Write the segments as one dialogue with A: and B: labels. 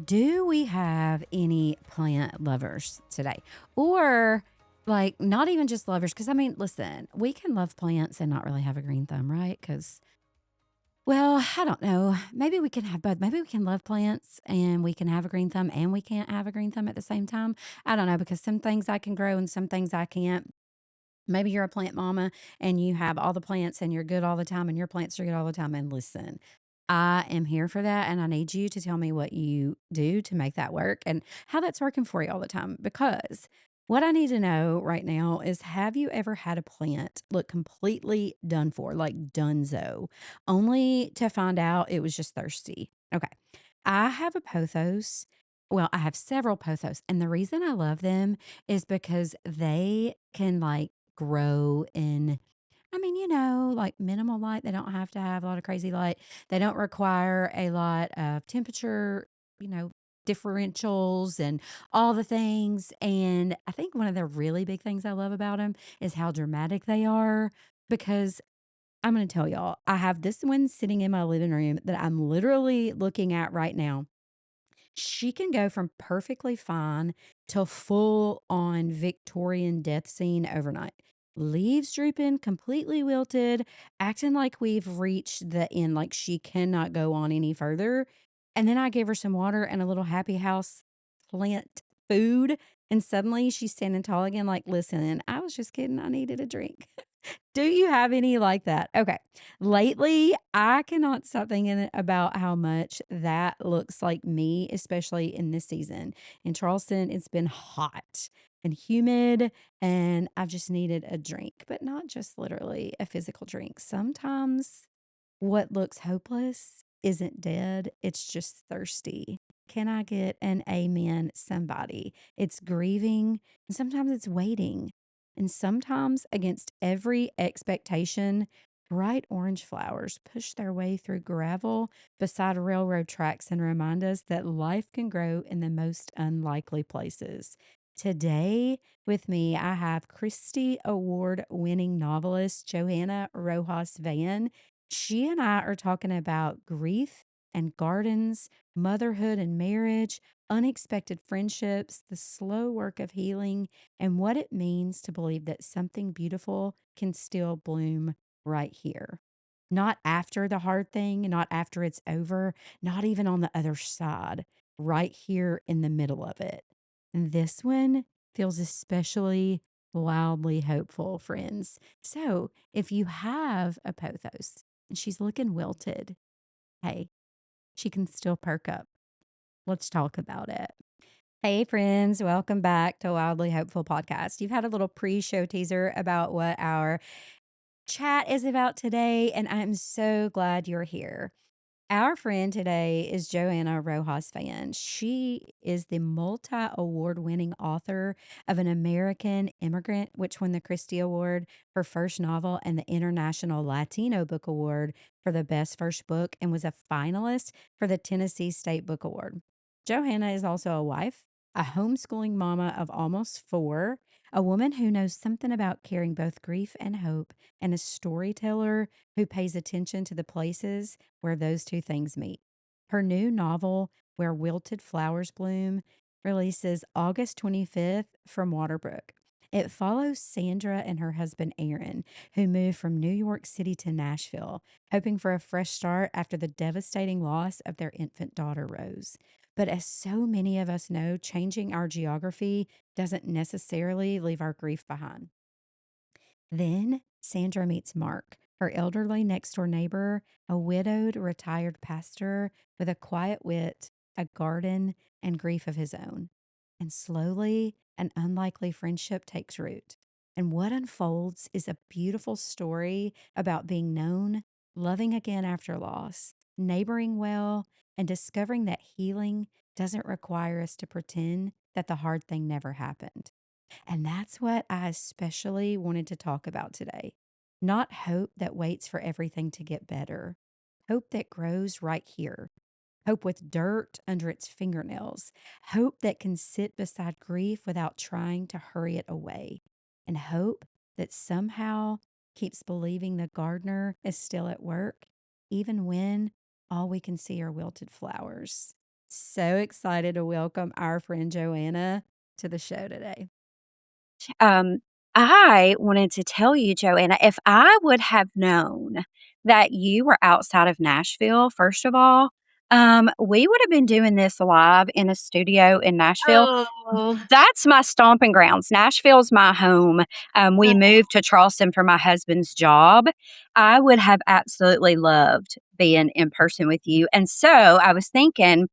A: Do we have any plant lovers today? Or like not even just lovers? Because I mean, listen, we can love plants and not really have a green thumb, right? Because, well, I don't know. Maybe we can have both. Maybe we can love plants and we can have a green thumb and we can't have a green thumb at the same time. I don't know because some things I can grow and some things I can't. Maybe you're a plant mama and you have all the plants and you're good all the time and your plants are good all the time. And listen, I am here for that. And I need you to tell me what you do to make that work and how that's working for you all the time. Because what I need to know right now is have you ever had a plant look completely done for, like dunzo, only to find out it was just thirsty? Okay. I have a pothos. Well, I have several pothos. And the reason I love them is because they can like grow in, I mean, like minimal light. They don't have to have a lot of crazy light. They don't require a lot of temperature, you know, differentials and all the things. And I think one of the really big things I love about them is how dramatic they are because I'm going to tell y'all, I have this one sitting in my living room that I'm literally looking at right now. She can go from perfectly fine to full on Victorian death scene overnight. Leaves drooping, completely wilted, acting like we've reached the end, like she cannot go on any further. And then I gave her some water and a little happy house plant food. And suddenly she's standing tall again, like, listen, I was just kidding. I needed a drink. Do you have any like that? Okay. Lately, I cannot stop thinking about how much that looks like me, especially in this season. In Charleston, it's been hot and humid, and I've just needed a drink, but not just literally a physical drink. Sometimes what looks hopeless isn't dead, it's just thirsty. Can I get an amen, somebody? It's grieving, and sometimes it's waiting. And sometimes, against every expectation, bright orange flowers push their way through gravel beside railroad tracks and remind us that life can grow in the most unlikely places. Today, with me, I have Christie Award winning novelist Johanna Rojas Vann. She and I are talking about grief and gardens, motherhood and marriage, unexpected friendships, the slow work of healing, and what it means to believe that something beautiful can still bloom right here. Not after the hard thing, not after it's over, not even on the other side, right here in the middle of it. And this one feels especially wildly hopeful, friends. So if you have a pothos, and she's looking wilted. Hey, she can still perk up. Let's talk about it. Hey, friends, welcome back to Wildly Hopeful Podcast. You've had a little pre show teaser about what our chat is about today, and I'm so glad you're here. Our friend today is Johanna Rojas Vann. She is the multi award winning author of An American Immigrant, which won the Christie Award for first novel and the International Latino Book Award for the best first book and was a finalist for the Tennessee State Book Award. Johanna is also a wife, a homeschooling mama of almost four, a woman who knows something about carrying both grief and hope, and a storyteller who pays attention to the places where those two things meet. Her new novel, Where Wilted Flowers Bloom, releases August 25th from Waterbrook. It follows Sandra and her husband Aaron, who moved from New York City to Nashville, hoping for a fresh start after the devastating loss of their infant daughter, Rose. But as so many of us know, changing our geography doesn't necessarily leave our grief behind. Then Sandra meets Mark, her elderly next door neighbor, a widowed retired pastor with a quiet wit, a garden, and grief of his own. And slowly, an unlikely friendship takes root. And what unfolds is a beautiful story about being known, loving again after loss, neighboring well, and discovering that healing doesn't require us to pretend that the hard thing never happened. And that's what I especially wanted to talk about today. Not hope that waits for everything to get better, hope that grows right here, hope with dirt under its fingernails, hope that can sit beside grief without trying to hurry it away, and hope that somehow keeps believing the gardener is still at work, even when all we can see are wilted flowers. So excited to welcome our friend Johanna to the show today.
B: Um, I wanted to tell you, Joanna, if I would have known that you were outside of Nashville, first of all, we would have been doing this live in a studio in Nashville.
C: Oh,
B: That's my stomping grounds. Nashville's my home. We
C: oh,
B: moved to Charleston for my husband's job. I would have absolutely loved being in person with you. And so I was thinking,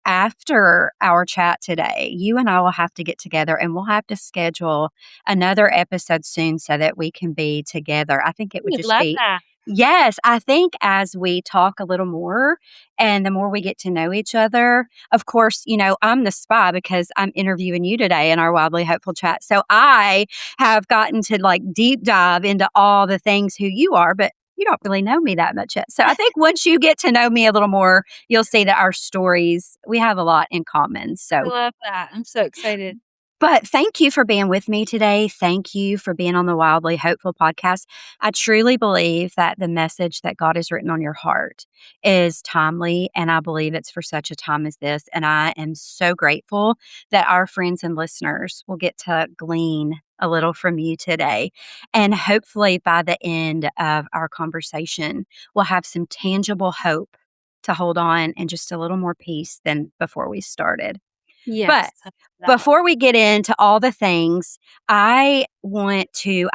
B: after our chat today, you and I will have to get together and we'll have to schedule another episode soon so that we can be together. I think it would
C: you'd
B: just
C: love
B: be,
C: that.
B: yes, I think as we talk a little more and the more we get to know each other, of course, I'm the spy because I'm interviewing you today in our Wildly Hopeful chat. So I have gotten to like deep dive into all the things who you are, but you don't really know me that much yet. So I think once you get to know me a little more, you'll see that our stories, we have a lot in common.
C: I
B: So,
C: love that. I'm so excited.
B: but thank you for being with me today. Thank you for being on the Wildly Hopeful podcast. I truly believe that the message that God has written on your heart is timely, and I believe it's for such a time as this. And I am so grateful that our friends and listeners will get to glean a little from you today. And hopefully, by the end of our conversation, we'll have some tangible hope to hold on and just a little more peace than before we started. But
C: Yes, I love that.
B: before we get into all the things, I love to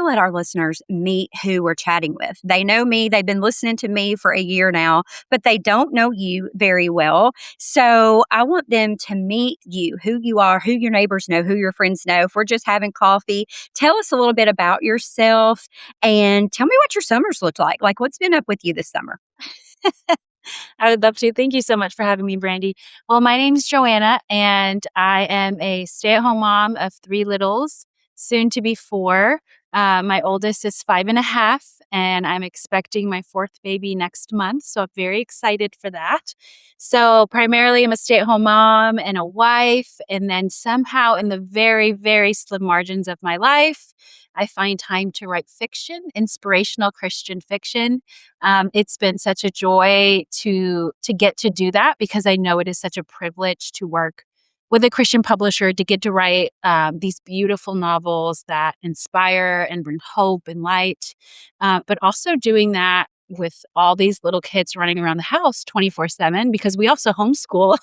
B: let our listeners meet who we're chatting with. They know me, they've been listening to me for a year now, but they don't know you very well. So I want them to meet you, who you are, who your neighbors know, who your friends know. If we're just having coffee, tell us a little bit about yourself and tell me what your summers looked like. Like, what's been up with you this summer?
C: I would love to. Thank you so much for having me, Brandy. Well, my name's Joanna, and I am a stay-at-home mom of 3 littles, soon to be 4. My oldest is 5.5, and I'm expecting my 4th baby next month, so I'm very excited for that. So, primarily, I'm a stay-at-home mom and a wife, and then somehow in the very, very slim margins of my life, I find time to write fiction, inspirational Christian fiction. It's been such a joy to get to do that because I know it is such a privilege to work with a Christian publisher to get to write these beautiful novels that inspire and bring hope and light, but also doing that with all these little kids running around the house 24/7 because we also homeschool.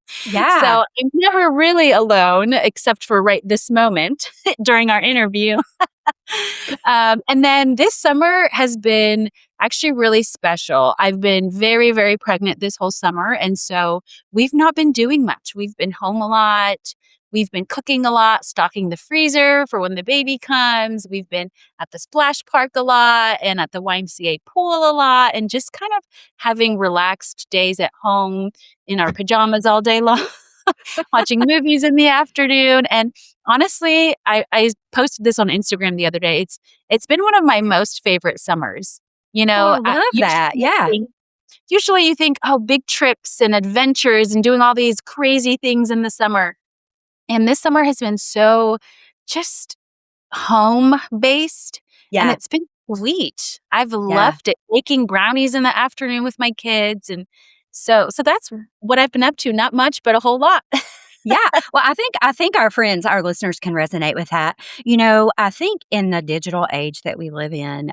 C: So
B: Yeah.
C: I'm never really alone except for right this moment during our interview. And then this summer has been actually really special. I've been very, very pregnant this whole summer. And so we've not been doing much. We've been home a lot. We've been cooking a lot, stocking the freezer for when the baby comes. We've been at the splash park a lot and at the YMCA pool a lot, and just kind of having relaxed days at home in our pajamas all day long, watching movies in the afternoon. And honestly, I posted this on Instagram the other day. It's been one of my most favorite summers. You
B: Oh, I
C: know,
B: love that. Yeah.
C: usually you think, oh, big trips and adventures and doing all these crazy things in the summer. And this summer has been so just home based, and
B: Yeah.
C: it's been sweet. I've
B: Yeah.
C: loved it. Baking brownies in the afternoon with my kids, and so that's what I've been up to. Not much, but a whole lot.
B: Yeah. Well, I think our friends, our listeners can resonate with that. I think in the digital age that we live in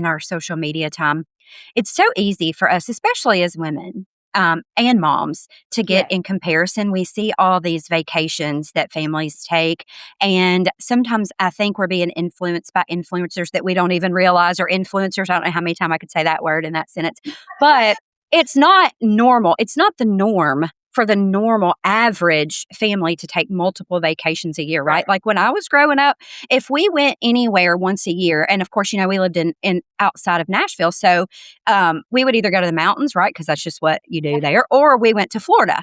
B: our social media time, it's so easy for us, especially as women, and moms, to get
C: Yes.
B: in comparison. We see all these vacations that families take, and sometimes I think we're being influenced by influencers that we don't even realize are influencers. I don't know how many times I could say that word in that sentence, but it's not normal. It's not the norm for the normal average family to take multiple vacations a year, right?
C: Right.
B: Like when I was growing up, if we went anywhere once a year, and of course, we lived in outside of Nashville, so we would either go to the mountains, right? Because that's just what you do there, or we went to Florida,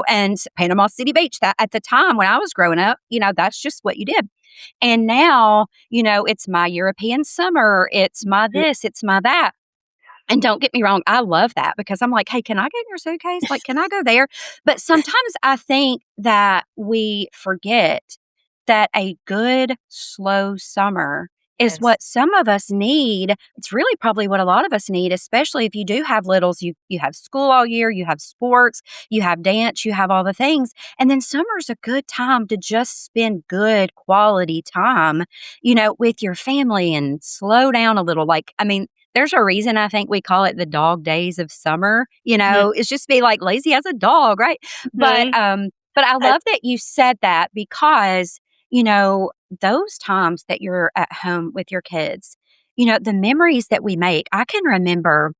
B: and Panama City Beach. That at the time when I was growing up, that's just what you did. And now, it's my European summer, it's my this, it's my that. And don't get me wrong, I love that because I'm like, hey, can I get in your suitcase? Like, can I go there? But sometimes I think that we forget that a good, slow summer is
C: Yes.
B: what some of us need. It's really probably what a lot of us need, especially if you do have littles. You have school all year, you have sports, you have dance, you have all the things. And then summer's a good time to just spend good quality time, with your family and slow down a little. Like, I mean, there's a reason I think we call it the dog days of summer.
C: Mhm.
B: It's just be like lazy as a dog, right? But
C: Mhm.
B: but I
C: I
B: love that you said that because, you know, those times that you're at home with your kids, the memories that we make. I can remember,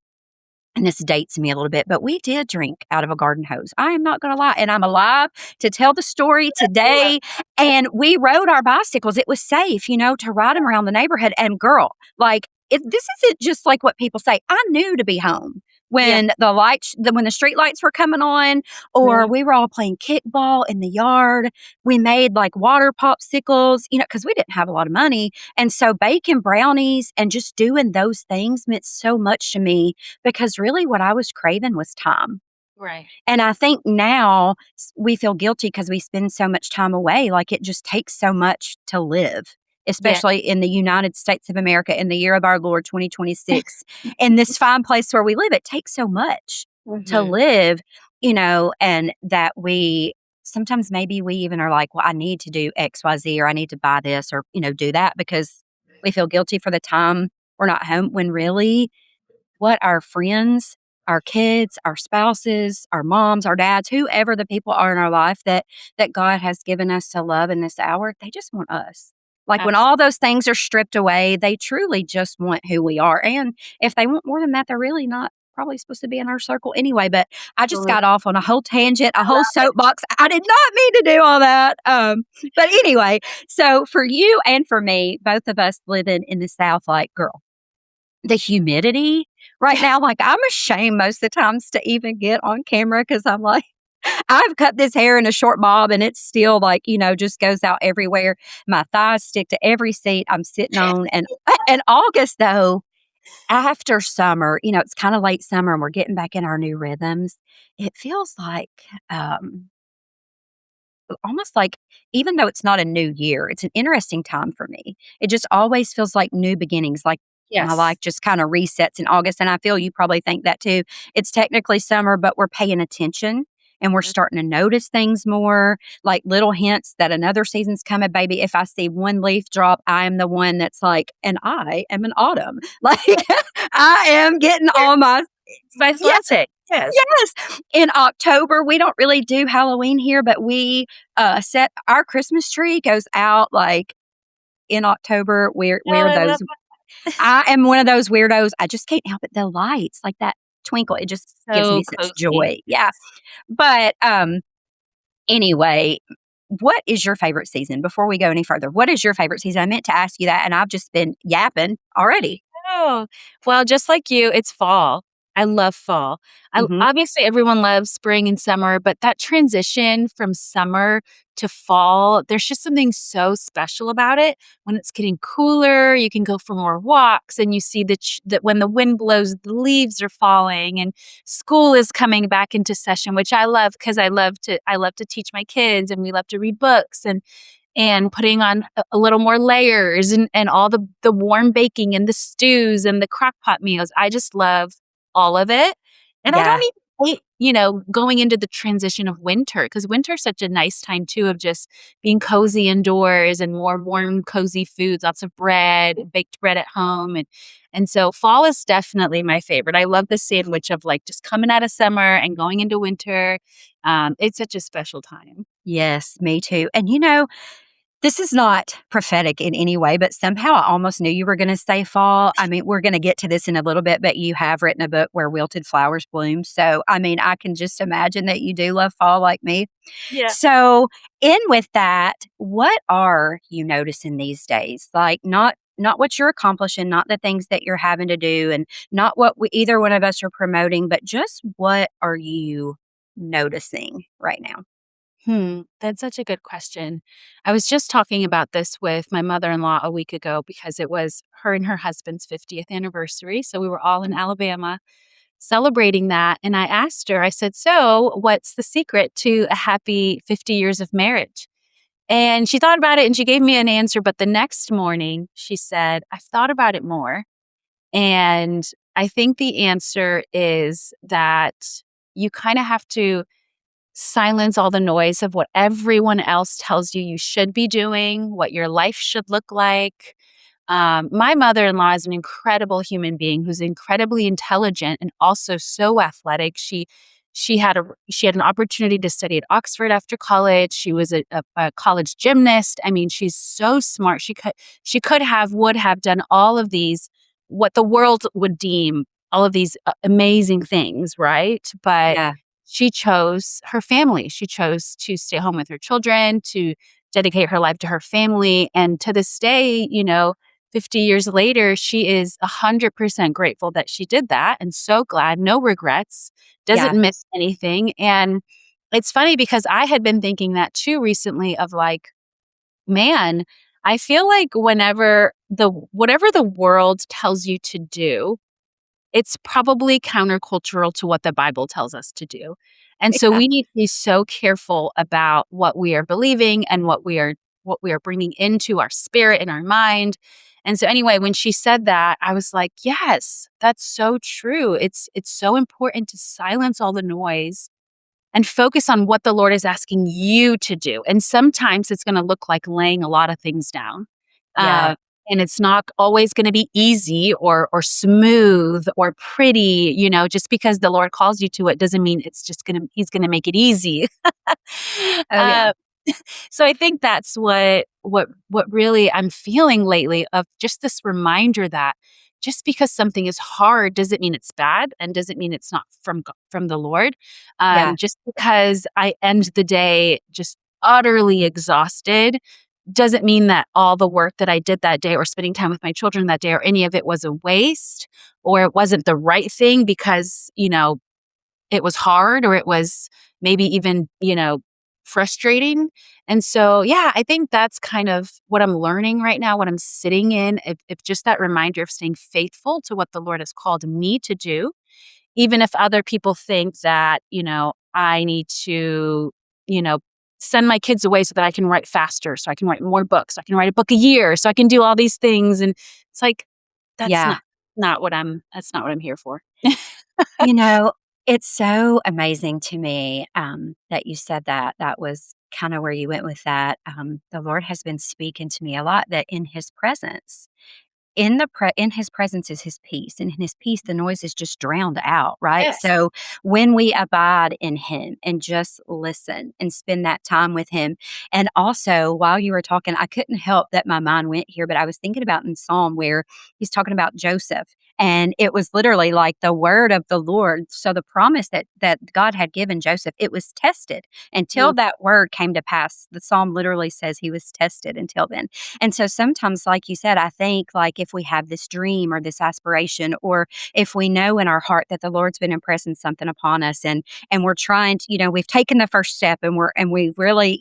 B: and this dates me a little bit, but we did drink out of a garden hose. I am not going to lie. And I'm alive to tell the story today. And we rode our bicycles. It was safe, to ride them around the neighborhood. And girl, like, this isn't just like what people say. I knew to be home
C: Yeah.
B: when when the street lights were coming on, or
C: Mhm.
B: we were all playing kickball in the yard. We made like water popsicles, because we didn't have a lot of money. And so baking brownies and just doing those things meant so much to me because really what I was craving was time.
C: Right.
B: And I think now we feel guilty because we spend so much time away. Like it just takes so much to live,
C: Yeah.
B: especially in the United States of America in the year of our Lord 2026. In this fine place where we live, it takes so much to
C: Mhm.
B: live, and that we sometimes maybe we even are like, well, I need to do XYZ or I need to buy this or, do that because we feel guilty for the time we're not home when really what our friends, our kids, our spouses, our moms, our dads, whoever the people are in our life that God has given us to love in this hour, they just want us. Like when
C: Absolutely.
B: all those things are stripped away, they truly just want who we are. And if they want more than that, they're really not probably supposed to be in our circle anyway. But I just got off on a whole tangent, a whole soapbox. I did not mean to do all that. But anyway, so for you and for me, both of us living in the South, like, girl, the humidity right now, like, I'm ashamed most of the times to even get on camera because I'm like, I've cut this hair in a short bob and it's still like, just goes out everywhere. My thighs stick to every seat I'm sitting on. And August, though, after summer, it's kind of late summer and we're getting back in our new rhythms. It feels like, um, almost like even though it's not a new year, it's an interesting time for me. It just always feels like new beginnings, like my
C: Yes.
B: life just kind of resets in August. And I feel you probably think that too. It's technically summer, but we're paying attention and we're
C: Mhm.
B: starting to notice things more, like little hints that another season's coming. Baby, if I see one leaf drop, I am the one that's like, and I am an autumn. Like I am getting all my,
C: Spice
B: yeah,
C: latte. Yes.
B: yes. In October, we don't really do Halloween here, but we set our Christmas tree goes out like in October.
C: Oh,
B: We're
C: I love
B: those. I am one of those weirdos. I just can't help it. The lights, like that twinkle, it just gives
C: so
B: me such
C: cozy.
B: joy. Yeah. But anyway, what is your favorite season? Before we go any further, what is your favorite season? I meant to ask you that, and I've just been yapping already.
C: Oh, well, just like you, it's fall. I love fall.
B: Hmm.
C: Obviously, everyone loves spring and summer, but that transition from summer to fall, there's just something so special about it. When it's getting cooler, you can go for more walks, and you see that when the wind blows, the leaves are falling, and school is coming back into session, which I love because I love to teach my kids, and we love to read books and putting on a little more layers and all the warm baking and the stews and the crock pot meals. I just love all of it. And I don't
B: Yeah.
C: even hate, going into the transition of winter because winter's such a nice time too of just being cozy indoors and more warm, cozy foods, lots of bread, baked bread at home. And so fall is definitely my favorite. I love the sandwich of like just coming out of summer and going into winter. It's such a special time.
B: Yes, me too. And this is not prophetic in any way, but somehow I almost knew you were going to say fall. I mean, we're going to get to this in a little bit, but you have written a book Where Wilted Flowers Bloom. So, I mean, I can just imagine that you do love fall like me.
C: Yeah.
B: So, in with that, what are you noticing these days? Like not what you're accomplishing, not the things that you're having to do and not what either one of us are promoting, but just what are you noticing right now?
C: That's such a good question. I was just talking about this with my mother-in-law a week ago because it was her and her husband's 50th anniversary. So we were all in Alabama celebrating that. And I asked her, I said, "So, what's the secret to a happy 50 years of marriage?" And she thought about it and she gave me an answer. But the next morning, she said, I've thought about it more. And I think the answer is that you kind of have to silence all the noise of what everyone else tells you should be doing, what your life should look like. My mother-in-law is an incredible human being who's incredibly intelligent and also so athletic. She had an opportunity to study at Oxford after college. She was a college gymnast. I mean, she's so smart. Would have done all of these, what the world would deem all of these amazing things, right? But
B: Yeah.
C: she chose her family. She chose to stay home with her children, to dedicate her life to her family. And to this day, 50 years later, she is 100% grateful that she did that and so glad, no regrets, doesn't
B: Yeah.
C: miss anything. And it's funny because I had been thinking that too recently of like, man, I feel like whatever the world tells you to do, it's probably countercultural to what the Bible tells us to do. And so
B: Yeah.
C: we need to be so careful about what we are believing and what we are bringing into our spirit and our mind. And so anyway, when she said that, I was like, yes, that's so true. It's so important to silence all the noise and focus on what the Lord is asking you to do. And sometimes it's going to look like laying a lot of things down.
B: Yeah.
C: And it's not always going to be easy or smooth or pretty, just because the Lord calls you to it doesn't mean he's going to make it easy.
B: Oh, yeah.
C: uh, so I think that's what really I'm feeling lately, of just this reminder that just because something is hard doesn't mean it's bad and doesn't mean it's not from the Lord.
B: Yeah.
C: Just because I end the day just utterly exhausted doesn't mean that all the work that I did that day or spending time with my children that day or any of it was a waste or it wasn't the right thing because, it was hard or it was maybe even, frustrating. And so, yeah, I think that's kind of what I'm learning right now, what I'm sitting in. If just that reminder of staying faithful to what the Lord has called me to do, even if other people think that, I need to, you know, send my kids away so that I can write faster, so I can write more books, so I can write a book a year, so I can do all these things. And it's like, that's
B: Yeah.
C: that's not what I'm here for.
B: You know, it's so amazing to me that you said that. That was kind of where you went with that. The Lord has been speaking to me a lot that in His presence, in His presence is His peace, and in His peace, the noise is just drowned out, right?
C: Yes.
B: So when we abide in Him and just listen and spend that time with Him, and also while you were talking, I couldn't help that my mind went here, but I was thinking about in Psalm where He's talking about Joseph. And it was literally like the word of the Lord. So the promise that God had given Joseph, it was tested until
C: Mm,
B: that word came to pass. The Psalm literally says he was tested until then. And so sometimes, like you said, I think like if we have this dream or this aspiration, or if we know in our heart that the Lord's been impressing something upon us, and we're trying to, we've taken the first step, and we really,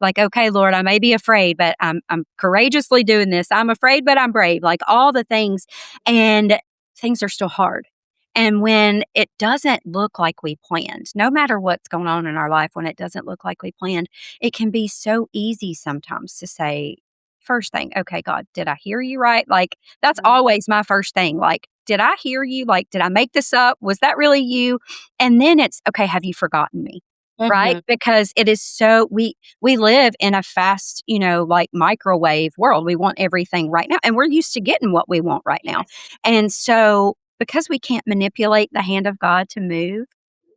B: like, okay, Lord, I may be afraid, but I'm courageously doing this. I'm afraid, but I'm brave. Like all the things, and things are still hard. And when it doesn't look like we planned, no matter what's going on in our life, when it doesn't look like we planned, it can be so easy sometimes to say, first thing, okay, God, did I hear you right? Like, that's
C: mm,
B: always my first thing. Like, did I hear you? Like, did I make this up? Was that really you? And then it's, okay, have you forgotten me? Right?
C: mhm.
B: Because it is so, we live in a fast, like microwave world. We want everything right now. And we're used to getting what we want right now.
C: Yes.
B: And so, because we can't manipulate the hand of God to move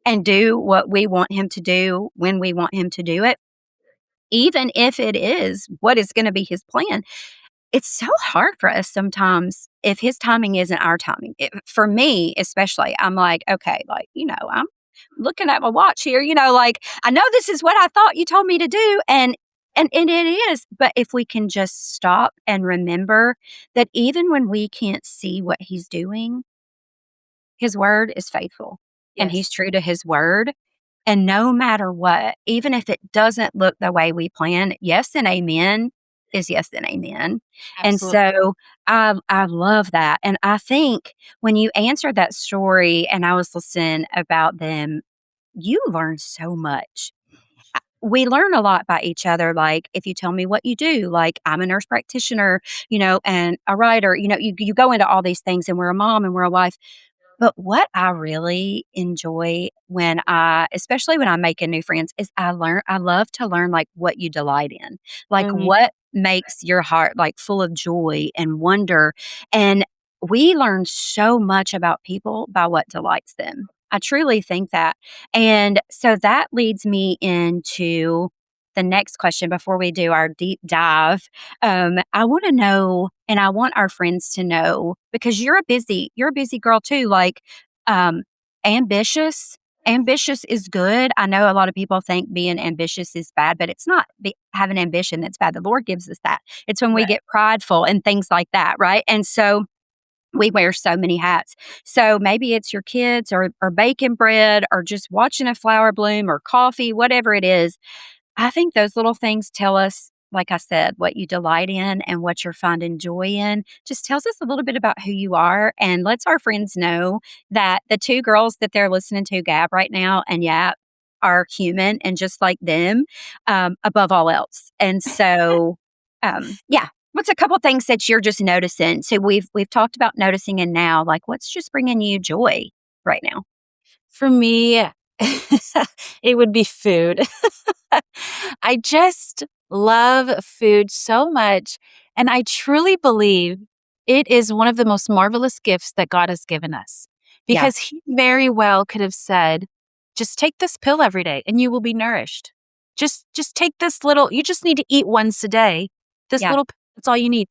B: and do what we want Him to do when we want Him to do it, even if it is what is going to be His plan, it's so hard for us sometimes if His timing isn't our timing. For me, especially, I'm like, okay, like, I'm looking at my watch here, like, I know this is what I thought you told me to do. And it is. But if we can just stop and remember that even when we can't see what He's doing, His word is faithful and He's
C: Yes.
B: true to His word. And no matter what, even if it doesn't look the way we plan, yes and amen is yes and amen. And
C: Absolutely.
B: so I love that. And I think when you answered that story and I was listening about them, you learned so much. we learn a lot by each other. Like, if you tell me what you do, like, I'm a nurse practitioner, and a writer, you go into all these things, and we're a mom and we're a wife. But what I really enjoy especially when I'm making new friends, is I love to learn, like, what you delight in, like,
C: Mhm.
B: what makes your heart, like, full of joy and wonder. And we learn so much about people by what delights them. I truly think that. And so that leads me into the next question before we do our deep dive. I want to know, and I want our friends to know, because you're a busy girl too. Like, um, ambitious. Ambitious is good. I know a lot of people think being ambitious is bad, but it's not having ambition that's bad. The Lord gives us that. It's when we
C: Right.
B: get prideful and things like that, right? And so we wear so many hats. So maybe it's your kids, or baking bread, or just watching a flower bloom, or coffee, whatever it is. I think those little things tell us, like I said, what you delight in and what you're finding joy in. Just tells us a little bit about who you are, and lets our friends know that the two girls that they're listening to gab right now and yap are human and just like them, above all else. And so, yeah. What's a couple things that you're just noticing? So we've talked about noticing, and now, like, what's just bringing you joy right now?
C: For me, it would be food. I just love food so much. And I truly believe it is one of the most marvelous gifts that God has given us.
B: Yeah,
C: Because He very well could have said, just take this pill every day and you will be nourished. Just take this little, you just need to eat once a day. This
B: yeah,
C: little, that's all you need.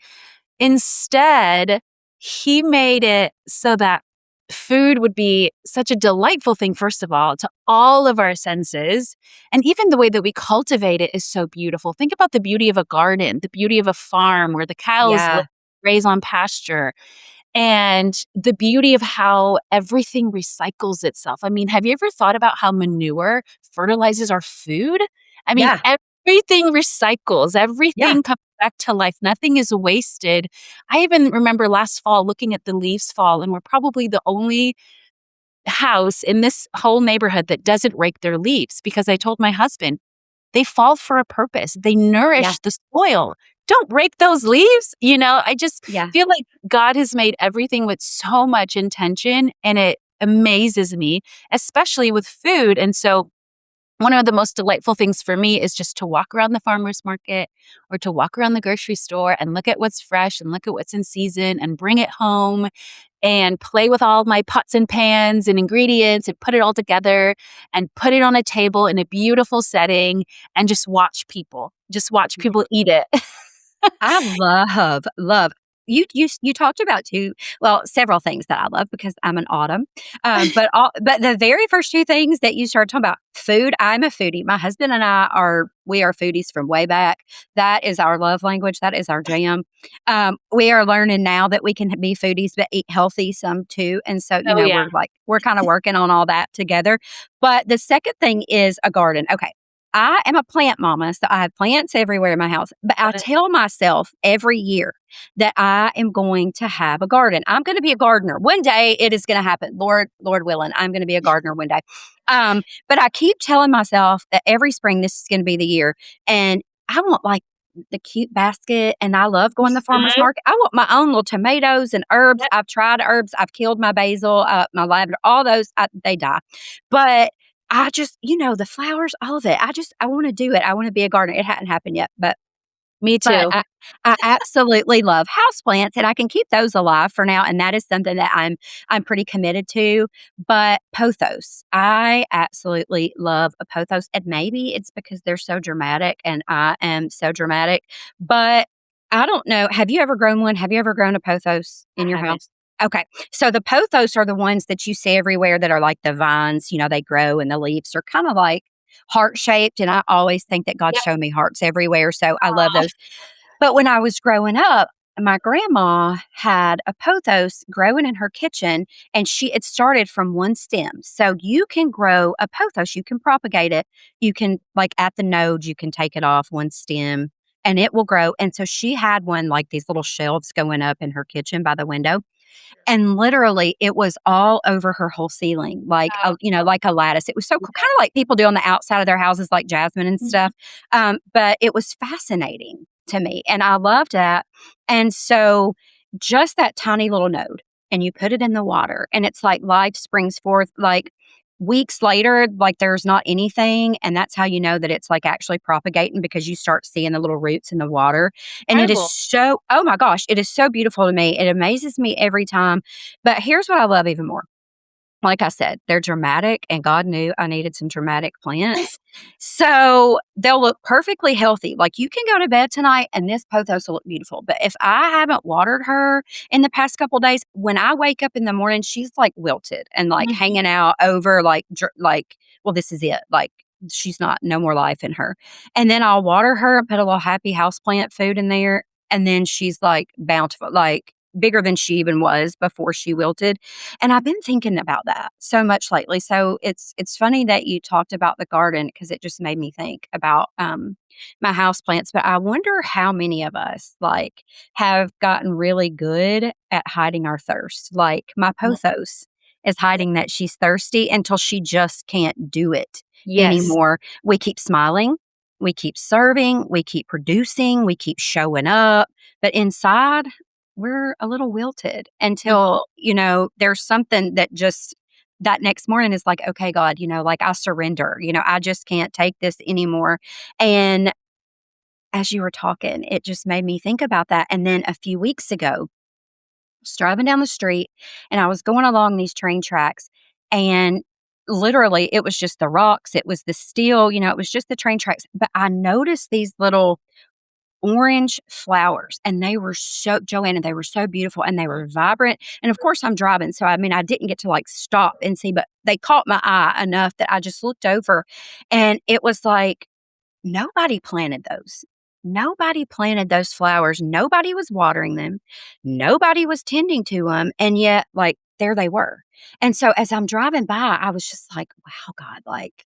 C: Instead, He made it so that food would be such a delightful thing, first of all, to all of our senses. And even the way that we cultivate it is so beautiful. Think about the beauty of a garden, the beauty of a farm where the cows
B: yeah,
C: graze on pasture, and the beauty of how everything recycles itself. I mean, have you ever thought about how manure fertilizes our food? I mean,
B: yeah,
C: everything recycles,
B: yeah.
C: everything comes back to life, nothing is wasted. I even remember last fall looking at the leaves fall, and we're probably the only house in this whole neighborhood that doesn't rake their leaves, because I told my husband, they fall for a purpose. They
B: Yeah,
C: nourish the soil. Don't break those leaves. I just
B: yeah,
C: feel like God has made everything with so much intention, and it amazes me, especially with food. And so, one of the most delightful things for me is just to walk around the farmer's market or to walk around the grocery store and look at what's fresh and look at what's in season and bring it home and play with all my pots and pans and ingredients and put it all together and put it on a table in a beautiful setting and just watch
B: yeah.
C: people eat it.
B: I love. You talked about several things that I love because I'm an autumn. But the very first two things that you started talking about, food. I'm a foodie. My husband and we are foodies from way back. That is our love language. That is our jam. We are learning now that we can be foodies but eat healthy some too. And so,
C: Oh, yeah.
B: we're kind of working on all that together. But the second thing is a garden. Okay. I am a plant mama, so I have plants everywhere in my house. But I tell myself every year that I am going to have a garden. I'm going to be a gardener. One day it is going to happen. Lord willing, I'm going to be a gardener one day. But I keep telling myself that every spring this is going to be the year. And I want, like, the cute basket, and I love going to the farmer's
C: Mhm.
B: market. I want my own little tomatoes and herbs.
C: Yep.
B: I've tried herbs. I've killed my basil, my lavender, all those, they die. But I just, the flowers, all of it. I want to do it. I want to be a gardener. It hadn't happened yet, but
C: Me
B: but
C: too.
B: I absolutely love houseplants, and I can keep those alive for now, and that is something that I'm pretty committed to. But pothos, I absolutely love a pothos, and maybe it's because they're so dramatic, and I am so dramatic. But I don't know. Have you ever grown one? Have you ever grown a pothos
C: I
B: in your
C: haven't.
B: house? Okay, so the pothos are the ones that you see everywhere that are like the vines. They grow, and the leaves are kind of like heart shaped, and I always think that God
C: Yep.
B: showed me hearts everywhere, so I love those. But when I was growing up, my grandma had a pothos growing in her kitchen, and it started from one stem. So you can grow a pothos, you can propagate it. You can, like, at the node, you can take it off one stem and it will grow. And so she had one, like these little shelves going up in her kitchen by the window. And literally it was all over her whole ceiling, like
C: Wow.
B: like a lattice. It was so cool, kind of like people do on the outside of their houses, like jasmine and
C: Mhm.
B: stuff. But it was fascinating to me, and I loved that. And so, just that tiny little node, and you put it in the water, and it's like life springs forth. Like weeks later, like there's not anything, and that's how you know that it's like actually propagating, because you start seeing the little roots in the water. And it is
C: Incredible.
B: so, oh my gosh, it is so beautiful to me. It amazes me every time. But here's what I love even more. Like I said, they're dramatic, and God knew I needed some dramatic plants. So they'll look perfectly healthy. Like you can go to bed tonight and this pothos will look beautiful. But if I haven't watered her in the past couple days, when I wake up in the morning, she's like wilted and like
C: Mhm.
B: hanging out over like, well, this is it. Like she's not, no more life in her. And then I'll water her and put a little happy houseplant food in there. And then she's like bountiful, like bigger than she even was before she wilted. And I've been thinking about that so much lately. So it's funny that you talked about the garden, because it just made me think about my house plants. But I wonder how many of us like have gotten really good at hiding our thirst. Like my
C: Mhm.
B: pothos is hiding that she's thirsty until she just can't do it
C: Yes.
B: anymore. We keep smiling, we keep serving, we keep producing, we keep showing up, but inside we're a little wilted
C: Mhm.
B: until, there's something that just that next morning is like, okay, God, like I surrender, I just can't take this anymore. And as you were talking, it just made me think about that. And then a few weeks ago, I was driving down the street and I was going along these train tracks, and literally it was just the rocks, it was the steel, it was just the train tracks. But I noticed these little orange flowers, and they were so, Joanna, they were so beautiful and they were vibrant. And of course I'm driving, so I mean I didn't get to like stop and see, but they caught my eye enough that I just looked over, and it was like nobody planted those. Nobody planted those flowers. Nobody was watering them. Nobody was tending to them, and yet like there they were. And so as I'm driving by, I was just like, wow, God, like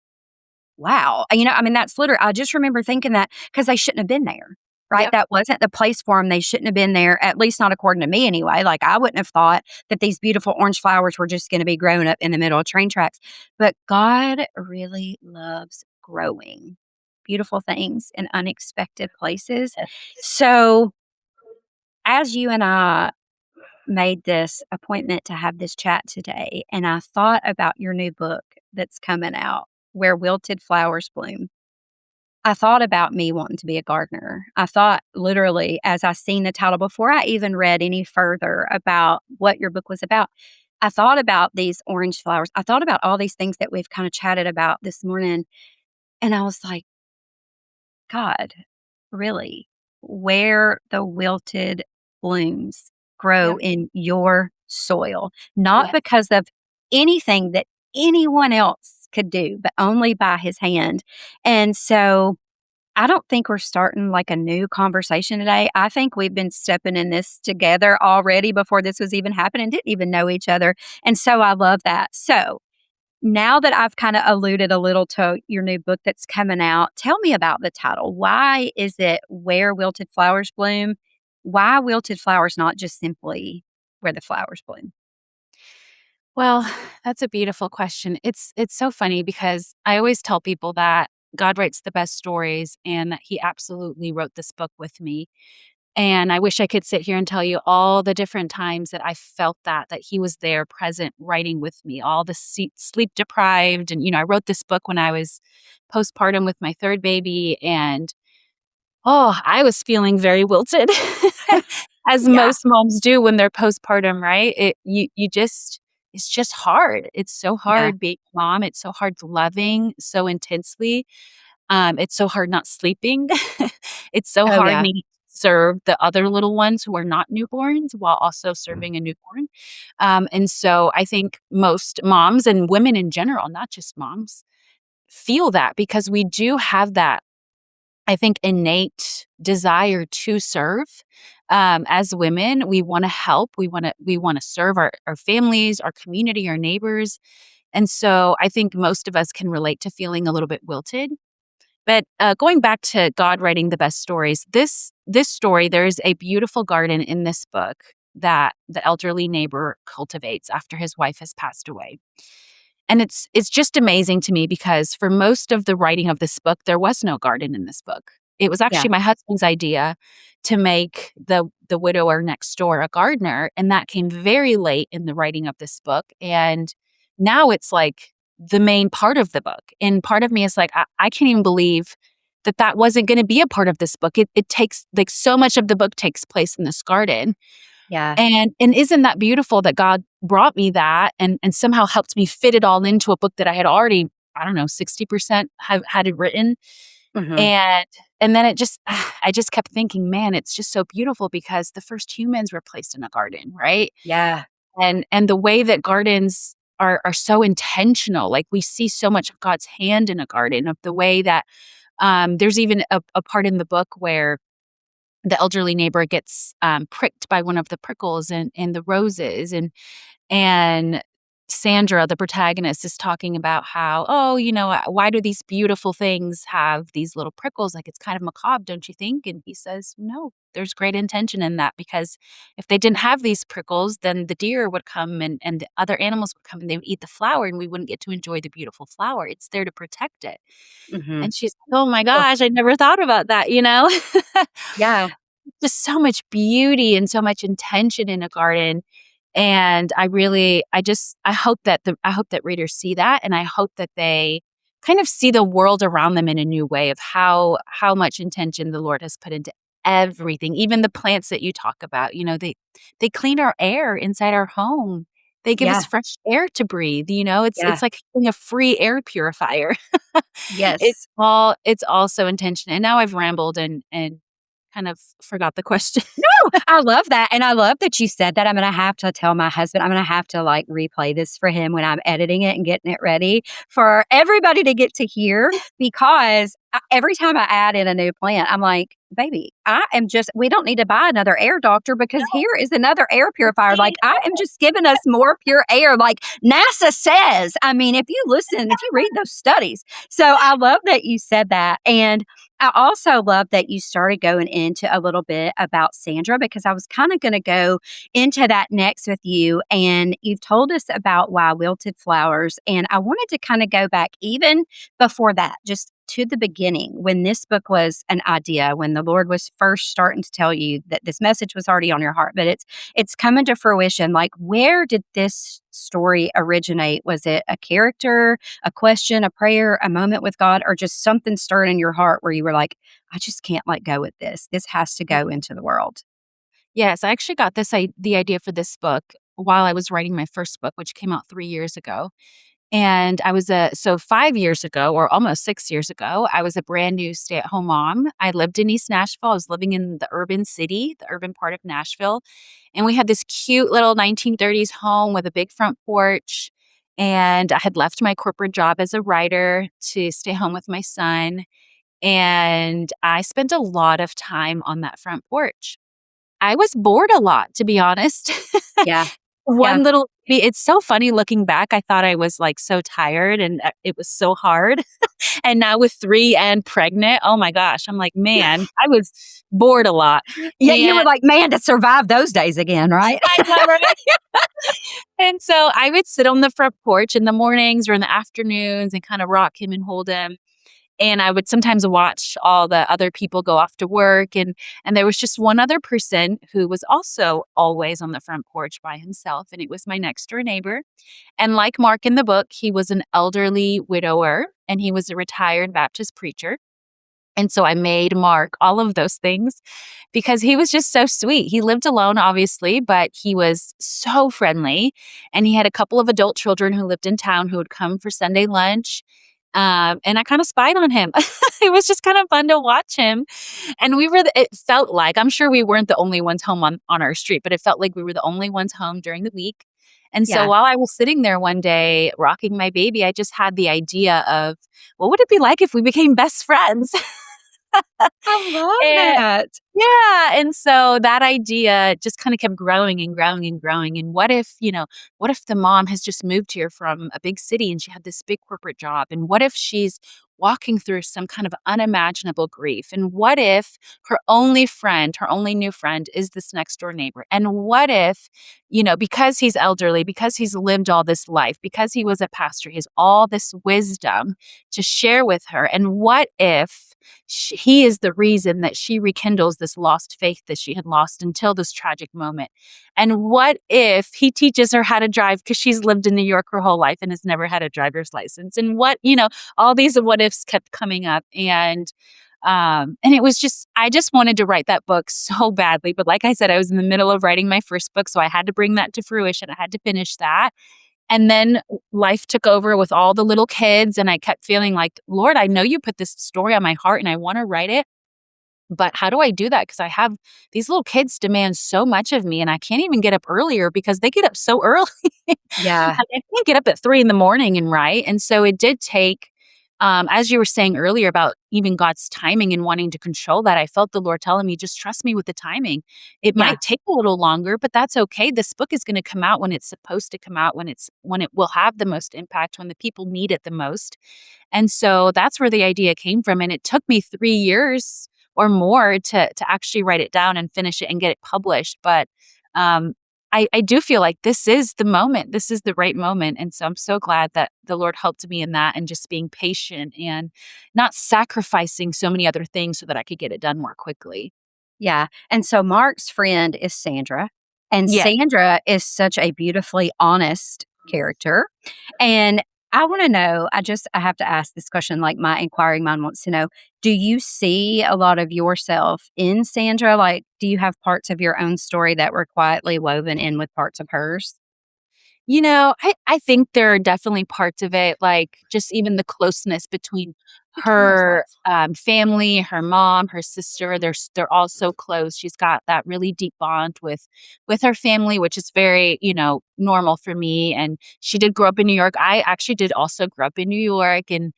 B: wow. I mean, that's literally, I just remember thinking that because they shouldn't have been there, right?
C: Yep.
B: That wasn't the place for them. They shouldn't have been there, at least not according to me anyway. Like, I wouldn't have thought that these beautiful orange flowers were just going to be growing up in the middle of train tracks. But God really loves growing beautiful things in unexpected places. So, as you and I made this appointment to have this chat today, and I thought about your new book that's coming out, Where Wilted Flowers Bloom. I thought about me wanting to be a gardener. I thought literally, as I seen the title before I even read any further about what your book was about, I thought about these orange flowers. I thought about all these things that we've kind of chatted about this morning. And I was like, God, really, where the wilted blooms grow
C: Yep.
B: in your soil, not
C: Yeah.
B: because of anything that anyone else could do, but only by his hand. And so I don't think we're starting like a new conversation today. I think we've been stepping in this together already before this was even happening, didn't even know each other. And so I love that. So now that I've kind of alluded a little to your new book that's coming out, tell me about the title. Why is it Where Wilted Flowers Bloom? Why wilted flowers, not just simply where the flowers bloom?
C: Well, that's a beautiful question. It's so funny because I always tell people that God writes the best stories and that he absolutely wrote this book with me. And I wish I could sit here and tell you all the different times that I felt that he was there present writing with me, all the sleep deprived. And, I wrote this book when I was postpartum with my third baby. And oh, I was feeling very wilted, as
B: Yeah.
C: most moms do when they're postpartum, right? You just it's just hard. It's so
B: Yeah.
C: hard being a mom. It's so hard loving so intensely. It's so hard not sleeping. It's so
B: Oh,
C: hard
B: yeah.
C: needing to serve the other little ones who are not newborns while also serving a newborn. And so I think most moms and women in general, not just moms, feel that because we do have that, I think, innate desire to serve. As women, we want to help. We want to serve our families, our community, our neighbors. And so I think most of us can relate to feeling a little bit wilted. But going back to God writing the best stories, this story, there is a beautiful garden in this book that the elderly neighbor cultivates after his wife has passed away. And it's just amazing to me because for most of the writing of this book, there was no garden in this book. It was
B: Yeah.
C: actually my husband's idea to make the widower next door a gardener, and that came very late in the writing of this book. And now it's like the main part of the book. And part of me is like, I can't even believe that that wasn't going to be a part of this book. It takes like so much of the book takes place in this garden.
B: Yeah.
C: And isn't that beautiful that God brought me that and somehow helped me fit it all into a book that I had already, I don't know, 60% had it written.
B: Mhm.
C: And then it just I just kept thinking, man, it's just so beautiful because the first humans were placed in a garden, right?
B: Yeah.
C: And the way that gardens are so intentional, like we see so much of God's hand in a garden, of the way that there's even a part in the book where the elderly neighbor gets pricked by one of the prickles in the roses, and Sandra, the protagonist, is talking about how, oh, why do these beautiful things have these little prickles? Like, it's kind of macabre, don't you think? And he says, no, there's great intention in that, because if they didn't have these prickles, then the deer would come and the other animals would come and they would eat the flower and we wouldn't get to enjoy the beautiful flower. It's there to protect it.
B: Mhm.
C: And she's like, oh my
B: Oh,
C: gosh, I never thought about that,
B: yeah.
C: Just so much beauty and so much intention in a garden. And I hope that readers see that, and I hope that they kind of see the world around them in a new way of how much intention the Lord has put into everything, even the plants that you talk about. They clean our air inside our home. They give us
B: Yeah.
C: fresh air to breathe.
B: Yeah.
C: It's like having a free air purifier.
B: Yes.
C: It's all so intentional. And now I've rambled and kind of forgot the question.
B: I love that, and I love that you said that. I'm gonna have to tell my husband. I'm gonna have to, like, replay this for him when I'm editing it and getting it ready for everybody to get to hear, because every time I add in a new plant, I'm like, "Baby, we don't need to buy another air doctor because here is another air purifier. Like, I am just giving us more pure air, like NASA says." I mean, if you read those studies. So, I love that you said that, and I also love that you started going into a little bit about Sandra, because I was kind of going to go into that next with you. And you've told us about Why Wilted Flowers. And I wanted to kind of go back even before that, just to the beginning, when this book was an idea, when the Lord was first starting to tell you that this message was already on your heart, but it's coming to fruition. Like, where did this story originate? Was it a character, a question, a prayer, a moment with God, or just something stirred in your heart where you were like, I just can't let go with this. This has to go into the world?
C: Yes, I actually got the idea for this book while I was writing my first book, which came out 3 years ago. And I was so 5 years ago, or almost 6 years ago, I was a brand new stay-at-home mom. I lived in East Nashville. I was living in the urban city, the urban part of Nashville. And we had this cute little 1930s home with a big front porch. And I had left my corporate job as a writer to stay home with my son. And I spent a lot of time on that front porch. I was bored a lot, to be honest.
B: Yeah. Yeah.
C: It's so funny looking back. I thought I was like so tired and it was so hard. And now with 3 and pregnant, oh my gosh, I'm like, man, I was bored a lot.
B: Yeah. You were
C: And
B: like, man, to survive those days again, right?
C: I know, right? And so I would sit on the front porch in the mornings or in the afternoons and kind of rock him and hold him. And I would sometimes watch all the other people go off to work. And there was just one other person who was also always on the front porch by himself. And it was my next door neighbor. And like Mark in the book, he was an elderly widower and he was a retired Baptist preacher. And so I made Mark all of those things because he was just so sweet. He lived alone, obviously, but he was so friendly. And he had a couple of adult children who lived in town who would come for Sunday lunch. And I kind of spied on him. It was just kind of fun to watch him. And it felt like, I'm sure we weren't the only ones home on our street, but it felt like we were the only ones home during the week. And so
B: Yeah.
C: while I was sitting there one day rocking my baby, I just had the idea of, what would it be like if we became best friends?
B: I love
C: And
B: that.
C: yeah. And so that idea just kind of kept growing and growing and growing. And what if the mom has just moved here from a big city and she had this big corporate job? And what if she's walking through some kind of unimaginable grief. And what if her only friend, her only new friend is this next door neighbor? And what if, because he's elderly, because he's lived all this life, because he was a pastor, he has all this wisdom to share with her. And what if he is the reason that she rekindles this lost faith that she had lost until this tragic moment? And what if he teaches her how to drive because she's lived in New York her whole life and has never had a driver's license? And all these what ifs kept coming up. And it was I just wanted to write that book so badly. But like I said, I was in the middle of writing my first book, so I had to bring that to fruition. I had to finish that. And then life took over with all the little kids. And I kept feeling like, Lord, I know you put this story on my heart and I want to write it. But how do I do that? Because I have these little kids demand so much of me and I can't even get up earlier because they get up so early.
B: Yeah.
C: I can't get up at 3 a.m. and write. And so it did take, as you were saying earlier about even God's timing and wanting to control that, I felt the Lord telling me, just trust me with the timing. It
B: Yeah.
C: might take a little longer, but that's okay. This book is going to come out when it's supposed to come out, when it will have the most impact, when the people need it the most. And so that's where the idea came from. And it took me 3 years or more to actually write it down and finish it and get it published. But I do feel like this is the moment. This is the right moment. And so I'm so glad that the Lord helped me in that and just being patient and not sacrificing so many other things so that I could get it done more quickly.
B: Yeah. And so Mark's friend is Sandra, and
C: Yeah.
B: Sandra is such a beautifully honest character. And I want to know, I have to ask this question, like my inquiring mind wants to know, do you see a lot of yourself in Sandra? Like, do you have parts of your own story that were quietly woven in with parts of hers?
C: I think there are definitely parts of it, like just even the closeness between her family, her mom, her sister. They're all so close. She's got that really deep bond with her family, which is very normal for me. And she did grow up in New York. I actually did also grow up in New York, and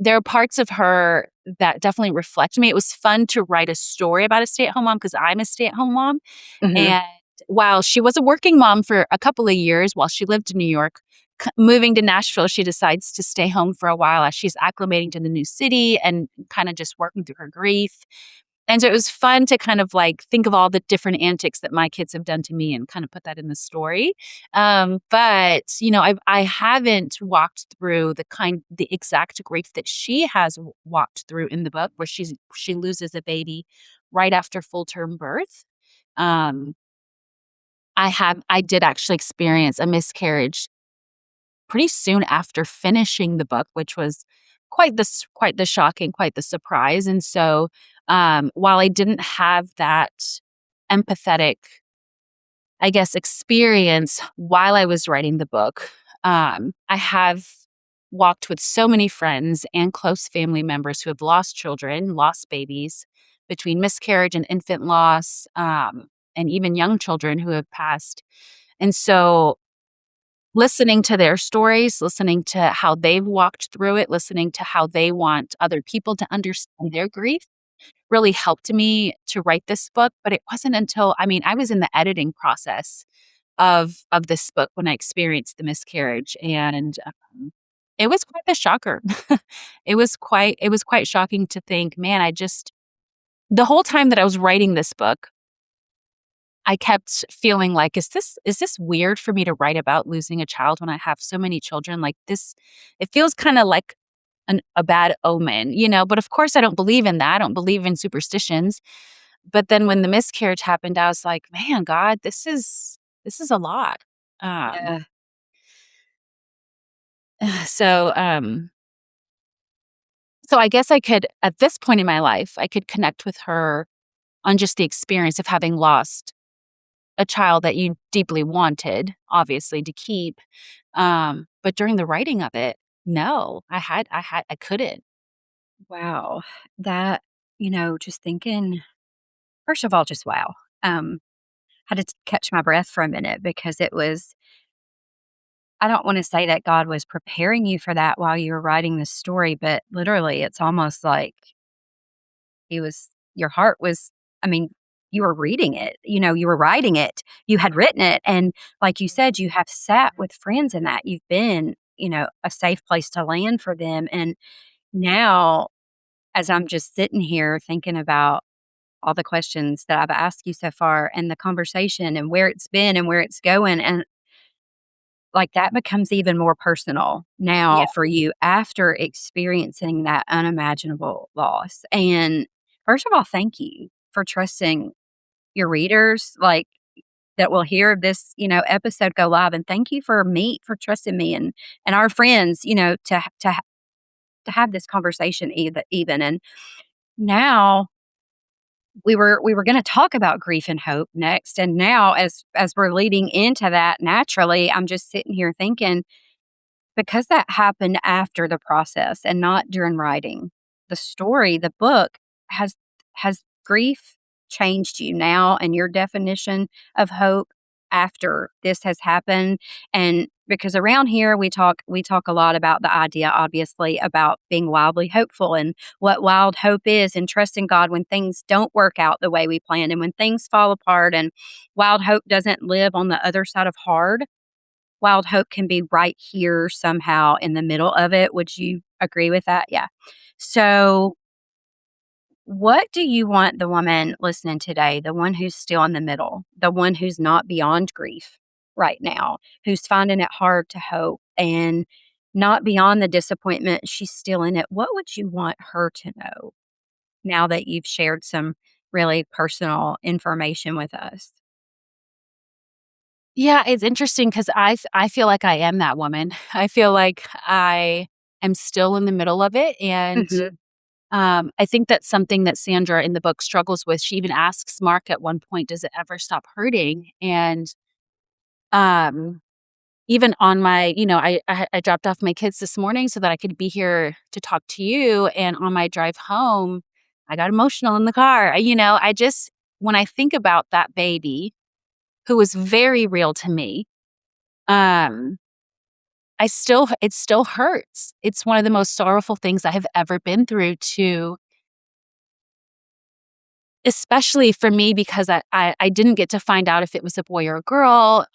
C: there are parts of her that definitely reflect me. It was fun to write a story about a stay-at-home mom because I'm a stay-at-home mom,
B: Hmm.
C: and while she was a working mom for a couple of years while she lived in New York, moving to Nashville, she decides to stay home for a while as she's acclimating to the new city and kind of just working through her grief. And so it was fun to kind of like think of all the different antics that my kids have done to me and kind of put that in the story. I haven't walked through the exact grief that she has walked through in the book, where she loses a baby right after full term birth. Um, I did actually experience a miscarriage pretty soon after finishing the book, which was quite the shocking, quite the surprise. And so, while I didn't have that empathetic, I guess, experience while I was writing the book, I have walked with so many friends and close family members who have lost children, lost babies between miscarriage and infant loss, and even young children who have passed. And so listening to their stories, listening to how they've walked through it, listening to how they want other people to understand their grief really helped me to write this book. But it wasn't until, I was in the editing process of this book when I experienced the miscarriage, and it was quite a shocker. It was quite shocking to think, man, the whole time that I was writing this book, I kept feeling like, is this weird for me to write about losing a child when I have so many children? Like this, it feels kind of like a bad omen, But of course, I don't believe in that. I don't believe in superstitions. But then when the miscarriage happened, I was like, man, God, this is a lot. Um,
B: Yeah.
C: so, um, so I guess I could, at this point in my life, I could connect with her on just the experience of having lost a child that you deeply wanted, obviously, to keep. But during the writing of it, no, I couldn't.
B: Wow. That, just thinking, first of all, just wow. Um, had to catch my breath for a minute because I don't want to say that God was preparing you for that while you were writing this story, but literally it's almost like your heart was, I mean, you were reading it, you were writing it, you had written it. And like you said, you have sat with friends in that. You've been a safe place to land for them. And now, as I'm just sitting here thinking about all the questions that I've asked you so far and the conversation and where it's been and where it's going, and like that becomes even more personal
C: Yeah.
B: now for you after experiencing that unimaginable loss. And first of all, thank you for trusting your readers, like that will hear this, episode go live. And thank you for trusting me and our friends, to have this conversation even. And now we were going to talk about grief and hope next. And now as we're leading into that, naturally, I'm just sitting here thinking, because that happened after the process and not during writing the story, the book has grief changed you now and your definition of hope after this has happened? And because around here we talk a lot about the idea, obviously, about being wildly hopeful and what wild hope is, and trusting God when things don't work out the way we planned and when things fall apart. And wild hope doesn't live on the other side of hard. Wild hope can be right here somehow in the middle of it. Would you agree with that? Yeah. So, what do you want the woman listening today, the one who's still in the middle, the one who's not beyond grief right now, who's finding it hard to hope and not beyond the disappointment, she's still in it? What would you want her to know now that you've shared some really personal information with us?
C: Yeah, it's interesting because I feel like I am that woman. I feel like I am still in the middle of it, and
B: Mhm.
C: I think that's something that Sandra in the book struggles with. She even asks Mark at one point, "Does it ever stop hurting?" And um, even on my, I dropped off my kids this morning so that I could be here to talk to you, and on my drive home, I got emotional in the car. I just when I think about that baby who was very real to me, um, it still hurts. It's one of the most sorrowful things I have ever been through, to especially for me, because I didn't get to find out if it was a boy or a girl.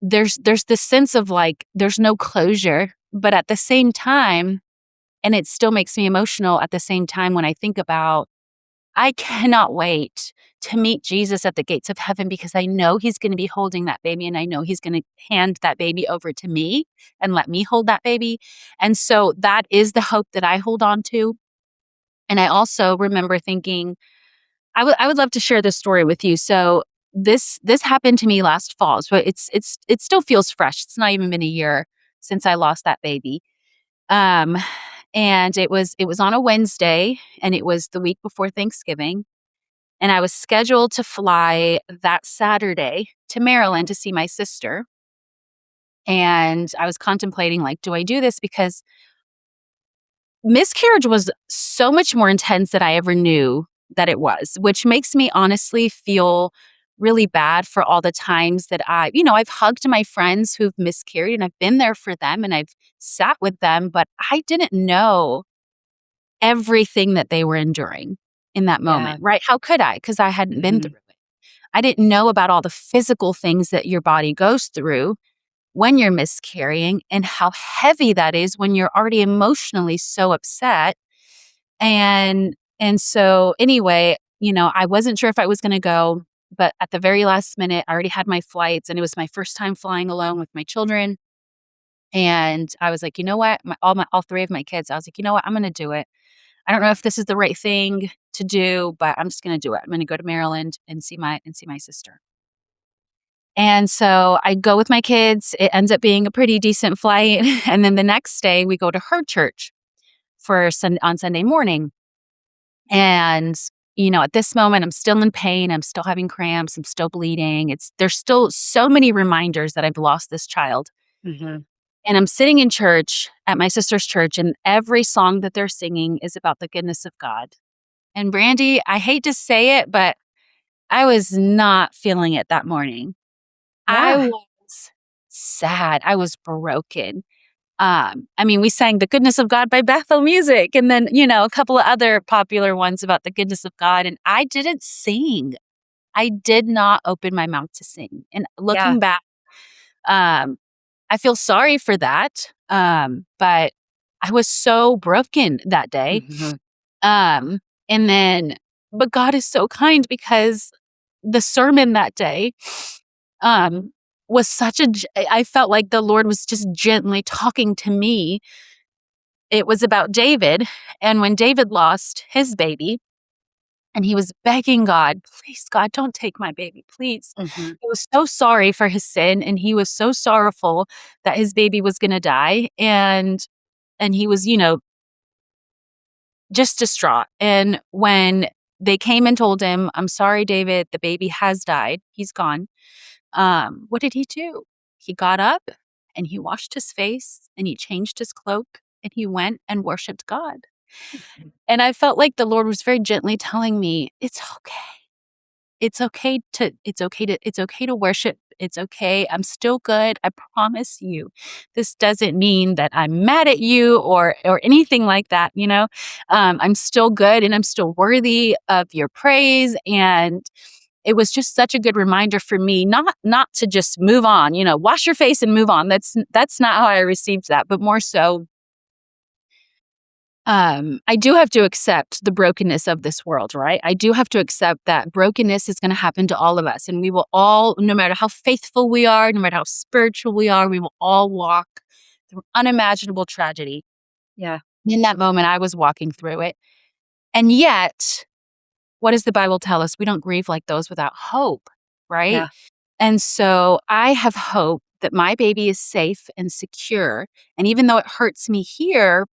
C: There's this sense of like there's no closure, but at the same time, and it still makes me emotional at the same time when I think about, I cannot wait to meet Jesus at the gates of heaven, because I know he's going to be holding that baby, and I know he's going to hand that baby over to me and let me hold that baby. And so that is the hope that I hold on to. And I also remember thinking, I would love to share this story with you. So this happened to me last fall. So it still feels fresh. It's not even been a year since I lost that baby. Um and it was on a Wednesday, and it was the week before Thanksgiving, and I was scheduled to fly that Saturday to Maryland to see my sister. And I was contemplating, like, do I do this? Because miscarriage was so much more intense than I ever knew that it was, which makes me honestly feel really bad for all the times that I've hugged my friends who've miscarried, and I've been there for them, and I've sat with them, but I didn't know everything that they were enduring in that
B: Yeah.
C: moment, right? How could I? Because I hadn't been
B: Mhm.
C: through it. I didn't know about all the physical things that your body goes through when you're miscarrying, and how heavy that is when you're already emotionally so upset. And so anyway, I wasn't sure if I was going to go, but at the very last minute, I already had my flights, and it was my first time flying alone with my children. And I was like, you know what? All three of my kids, I was like, you know what? I'm going to do it. I don't know if this is the right thing to do, but I'm just going to do it. I'm going to go to Maryland and see my sister. And so I go with my kids. It ends up being a pretty decent flight. And then the next day we go to her church on Sunday morning. And, at this moment, I'm still in pain. I'm still having cramps. I'm still bleeding. There's still so many reminders that I've lost this child.
B: Mhm.
C: And I'm sitting in church at my sister's church, and every song that they're singing is about the goodness of God. And Brandy, I hate to say it, but I was not feeling it that morning. I
B: Yeah.
C: was sad. I was broken. We sang The Goodness of God by Bethel Music, and then, a couple of other popular ones about the goodness of God. And I didn't sing. I did not open my mouth to sing. And
B: Yeah.
C: looking back, um, I feel sorry for that. But I was so broken that day.
B: Mhm.
C: And then, but God is so kind because the sermon that day, um, was I felt like the Lord was just gently talking to me. It was about David. And when David lost his baby, and he was begging God, please, God, don't take my baby, please.
B: Mhm.
C: He was so sorry for his sin, and he was so sorrowful that his baby was going to die. And he was, just distraught. And when they came and told him, I'm sorry, David, the baby has died. He's gone. What did he do? He got up and he washed his face and he changed his cloak and he went and worshiped God. And I felt like the Lord was very gently telling me, it's okay. It's okay to worship. It's okay. I'm still good. I promise you. This doesn't mean that I'm mad at you or anything like that, I'm still good and I'm still worthy of your praise. And it was just such a good reminder for me not to just move on, wash your face and move on. That's not how I received that, but more so I do have to accept the brokenness of this world, right? I do have to accept that brokenness is going to happen to all of us. And we will all, no matter how faithful we are, no matter how spiritual we are, we will all walk through unimaginable tragedy.
B: Yeah.
C: In that moment, I was walking through it. And yet, what does the Bible tell us? We don't grieve like those without hope, right?
B: Yeah.
C: And so I have hope that my baby is safe and secure. And even though it hurts me here,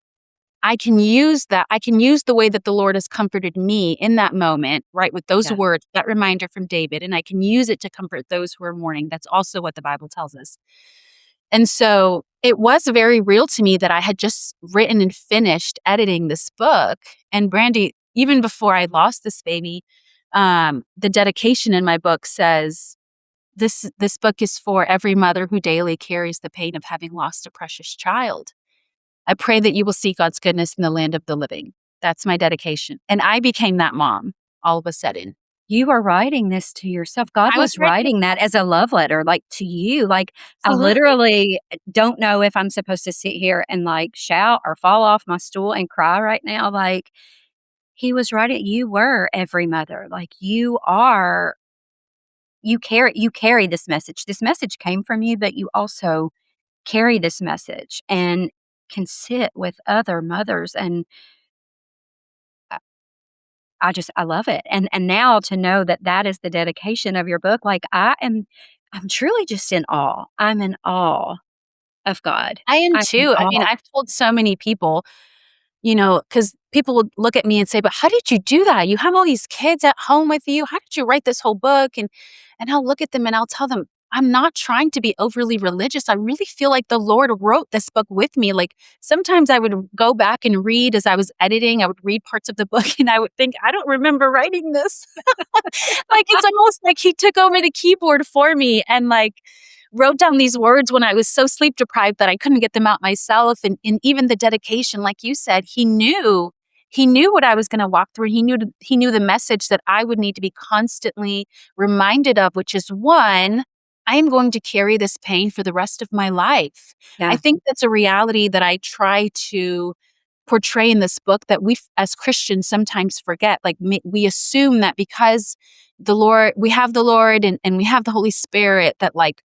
C: I can use that. I can use the way that the Lord has comforted me in that moment, right? With those
B: Yeah.
C: words, that reminder from David, and I can use it to comfort those who are mourning. That's also what the Bible tells us. And so it was very real to me that I had just written and finished editing this book. And Brandy, even before I lost this baby, the dedication in my book says, this book is for every mother who daily carries the pain of having lost a precious child. I pray that you will see God's goodness in the land of the living. That's my dedication. And I became that mom all of a sudden.
B: You are writing this to yourself. God
C: I was
B: was
C: writing
B: writing that as a love letter, like, to you. Like, I
C: absolutely.
B: literally don't know if I'm supposed to sit here and, like, shout or fall off my stool and cry right now. Like, he was writing, you were every mother. Like, you carry this message. This message came from you, but you also carry this message and can sit with other mothers. And I I love it. And now to know that that is the dedication of your book, like, I'm truly just in awe. I'm in awe of God.
C: I am
B: I'm in
C: too. I mean,
B: awe.
C: I've told so many people, because people would look at me and say, but how did you do that? You have all these kids at home with you. How did you write this whole book? And I'll look at them and I'll tell them, I'm not trying to be overly religious. I really feel like the Lord wrote this book with me. Like sometimes I would go back and read as I was editing, I would read parts of the book and I would think, I don't remember writing this. Like it's almost like he took over the keyboard for me and like wrote down these words when I was so sleep deprived that I couldn't get them out myself. And even the dedication, like you said, he knew what I was going to walk through. He knew the message that I would need to be constantly reminded of, which is one, I am going to carry this pain for the rest of my life. I
B: Yeah.
C: think that's a reality that I try to portray in this book that we as Christians sometimes forget. Like we assume that because we have the Lord and we have the Holy Spirit, that like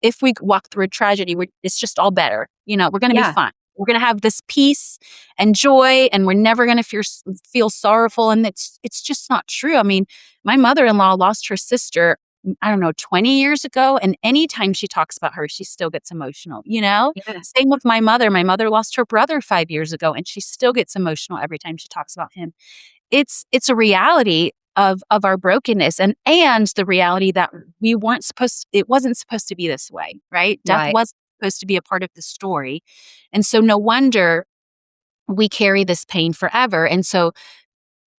C: if we walk through a tragedy, it's just all better. We're going to be
B: Yeah.
C: fine. We're going to have this peace and joy, and we're never going to feel sorrowful. And it's just not true. I mean, my mother-in-law lost her sister, I don't know, 20 years ago. And anytime she talks about her, she still gets emotional,
B: Yeah.
C: Same with my mother. My mother lost her brother 5 years ago, and she still gets emotional every time she talks about him. It's a reality of our brokenness and the reality that it wasn't supposed to be this way, right? Death
B: Right.
C: wasn't supposed to be a part of the story. And so no wonder we carry this pain forever. And so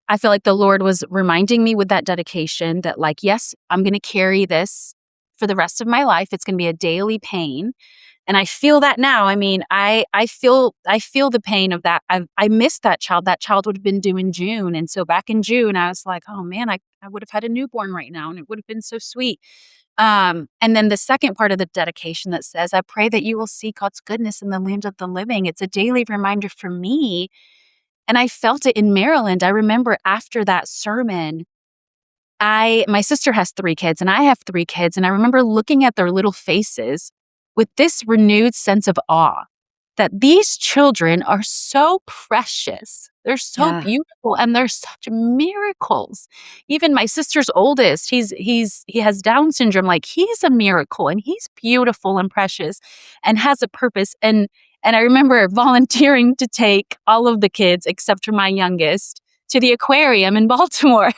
C: I feel like the Lord was reminding me with that dedication that like, yes, I'm going to carry this for the rest of my life. It's going to be a daily pain. And I feel that now. I mean, I feel the pain of that. I missed that child. That child would have been due in June. And so back in June, I was like, oh man, I would have had a newborn right now and it would have been so sweet. And then the second part of the dedication that says, I pray that you will see God's goodness in the land of the living. It's a daily reminder for me. And I felt it in Maryland. I remember after that sermon, my sister has 3 kids and I have 3 kids. And I remember looking at their little faces with this renewed sense of awe that these children are so precious. They're so
B: Yeah.
C: beautiful and they're such miracles. Even my sister's oldest, he has Down syndrome. Like, he's a miracle and he's beautiful and precious and has a purpose. And I remember volunteering to take all of the kids except for my youngest to the aquarium in Baltimore,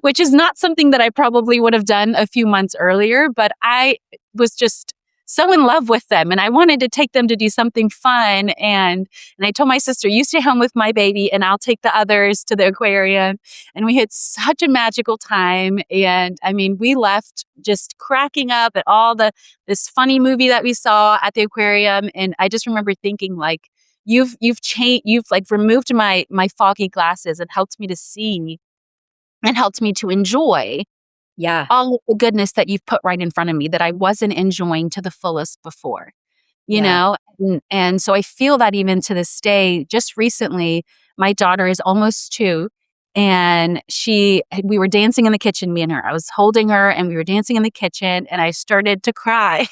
C: which is not something that I probably would have done a few months earlier, but I was just so in love with them and I wanted to take them to do something fun. And I told my sister, you stay home with my baby and I'll take the others to the aquarium. And we had such a magical time. And I mean, we left just cracking up at all this funny movie that we saw at the aquarium. And I just remember thinking, like, you've changed, you've like removed my foggy glasses and helped me to see and helped me to enjoy
B: Yeah.
C: all of the goodness that you've put right in front of me that I wasn't enjoying to the fullest before, you
B: Yeah.
C: know? And so I feel that even to this day. Just recently, my daughter is almost 2 and we were dancing in the kitchen, me and her. I was holding her and we were dancing in the kitchen and I started to cry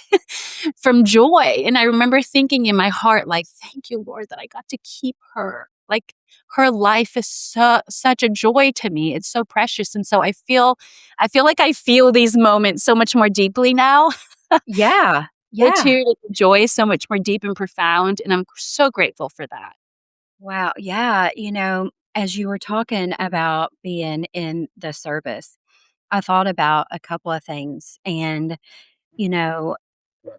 C: from joy. And I remember thinking in my heart, like, thank you, Lord, that I got to keep her. Like, her life is such a joy to me. It's so precious. And so I feel like I feel these moments so much more deeply now.
B: Yeah.
C: The
B: Yeah.
C: two, the joy is so much more deep and profound. And I'm so grateful for that.
B: Wow. Yeah. As you were talking about being in the service, I thought about a couple of things. And, you know,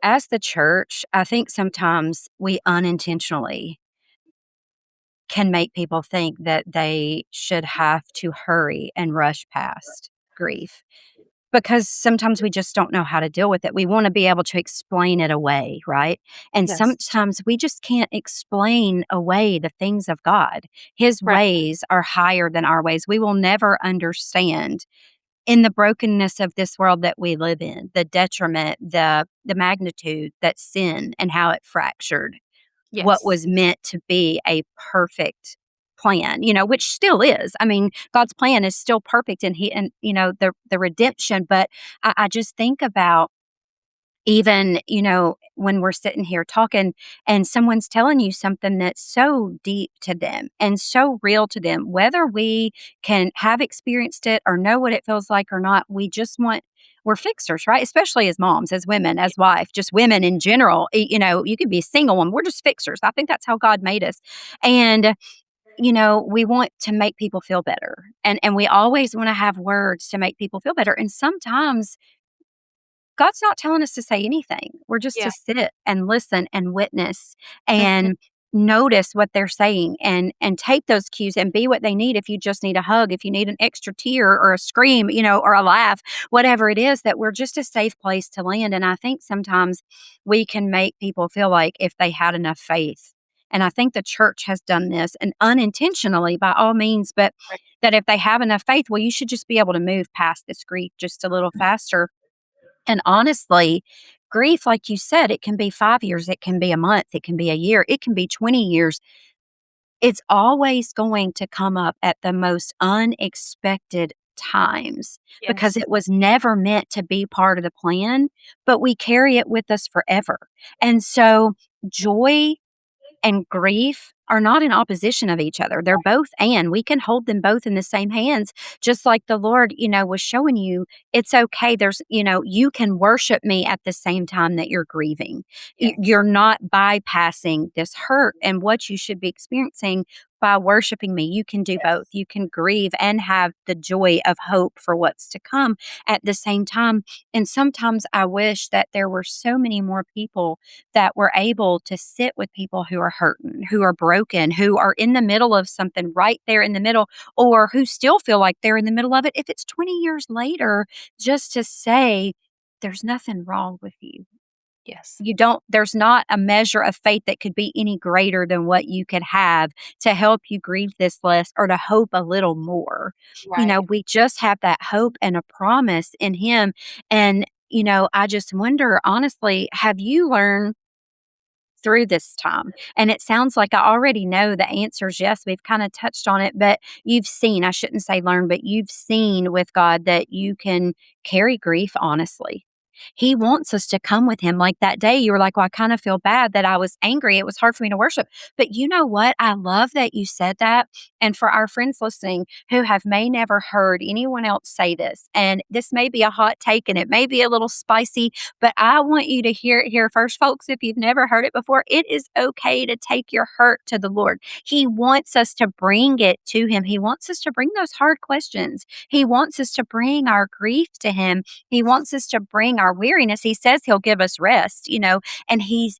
B: as the church, I think sometimes we unintentionally can make people think that they should have to hurry and rush past grief because sometimes we just don't know how to deal with it. We want to be able to explain it away, right? And
C: Yes.
B: sometimes we just can't explain away the things of God. His
C: Right.
B: ways are higher than our ways. We will never understand in the brokenness of this world that we live in, the detriment, the magnitude that sin and how it fractured what
C: Yes.
B: was meant to be a perfect plan, which still is. I mean, God's plan is still perfect and the redemption. But I just think about even, when we're sitting here talking and someone's telling you something that's so deep to them and so real to them, whether we can have experienced it or know what it feels like or not, we're fixers, right? Especially as moms, as women, as wife, just women in general. You could be a single one. We're just fixers. I think that's how God made us. And we want to make people feel better. And we always want to have words to make people feel better. And sometimes God's not telling us to say anything. We're just
C: Yeah.
B: to sit and listen and witness and notice what they're saying and take those cues and be what they need. If you just need a hug, if you need an extra tear or a scream, or a laugh, whatever it is, that we're just a safe place to land. And I think sometimes we can make people feel like if they had enough faith. And I think the church has done this and unintentionally by all means, but
C: Right.
B: that if they have enough faith, well, you should just be able to move past this grief just a little faster. And honestly, grief, like you said, it can be 5 years, it can be a month, it can be a year, it can be 20 years. It's always going to come up at the most unexpected times because
C: Yes.
B: it was never meant to be part of the plan, but we carry it with us forever. And so, joy and grief are not in opposition of each other. They're both and we can hold them both in the same hands, just like the Lord, was showing you it's okay. You can worship me at the same time that you're grieving.
C: Yes.
B: You're not bypassing this hurt and what you should be experiencing by worshiping me. You can do both. You can grieve and have the joy of hope for what's to come at the same time. And sometimes I wish that there were so many more people that we're able to sit with people who are hurting, who are broken, who are in the middle of something right there in the middle, or who still feel like they're in the middle of it. If it's 20 years later, just to say, there's nothing wrong with you.
C: Yes.
B: There's not a measure of faith that could be any greater than what you could have to help you grieve this less or to hope a little more.
C: Right.
B: We just have that hope and a promise in Him. And I just wonder, honestly, have you learned through this time? And it sounds like I already know the answer is yes. We've kind of touched on it, but you've seen, I shouldn't say learn, but you've seen with God that you can carry grief honestly. He wants us to come with him. Like that day, you were like, well, I kind of feel bad that I was angry. It was hard for me to worship. But you know what? I love that you said that. And for our friends listening who have may never heard anyone else say this, and this may be a hot take and it may be a little spicy, but I want you to hear it here first, folks. If you've never heard it before, it is okay to take your hurt to the Lord. He wants us to bring it to him. He wants us to bring those hard questions. He wants us to bring our grief to him. He wants us to bring our weariness. He says he'll give us rest, and he's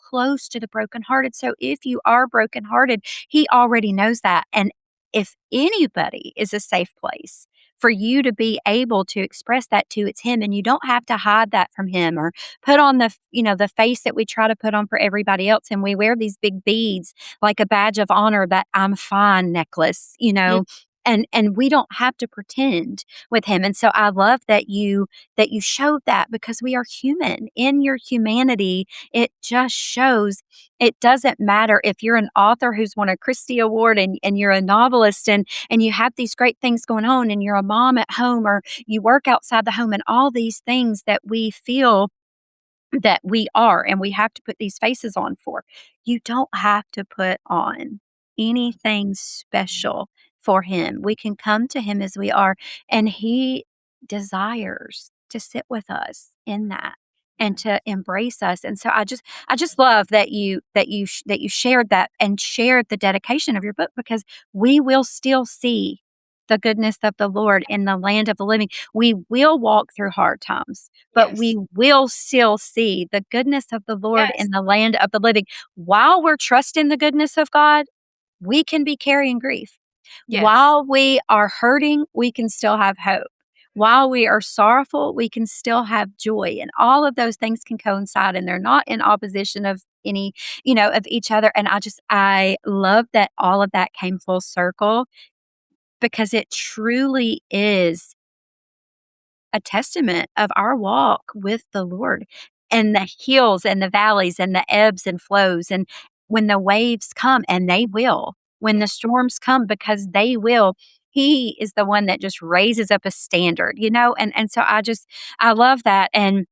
B: close to the brokenhearted. So if you are brokenhearted, he already knows that. And if anybody is a safe place for you to be able to express that to, it's him. And you don't have to hide that from him or put on the face that we try to put on for everybody else. And we wear these big beads like a badge of honor, that I'm fine necklace, and we don't have to pretend with him. And so I love that you showed that, because we are human. In your humanity, it just shows. It doesn't matter if you're an author who's won a Christie Award, and you're a novelist, and you have these great things going on, and you're a mom at home, or you work outside the home, and all these things that we feel that we are, and we have to put these faces on for. You don't have to put on anything special for him. We can come to him as we are, and he desires to sit with us in that and to embrace us. And so I just love that you shared that and shared the dedication of your book, because we will still see the goodness of the Lord in the land of the living. We will walk through hard times, but we will still see the goodness of the Lord
C: Yes.
B: in the land of the living. While we're trusting the goodness of God, we can be carrying grief.
C: Yes.
B: While we are hurting, we can still have hope. While we are sorrowful, we can still have joy. And all of those things can coincide, and they're not in opposition of of each other. And I love that all of that came full circle, because it truly is a testament of our walk with the Lord, and the hills and the valleys and the ebbs and flows. And when the waves come, and they will, when the storms come, because they will, he is the one that just raises up a standard, and so I love that. And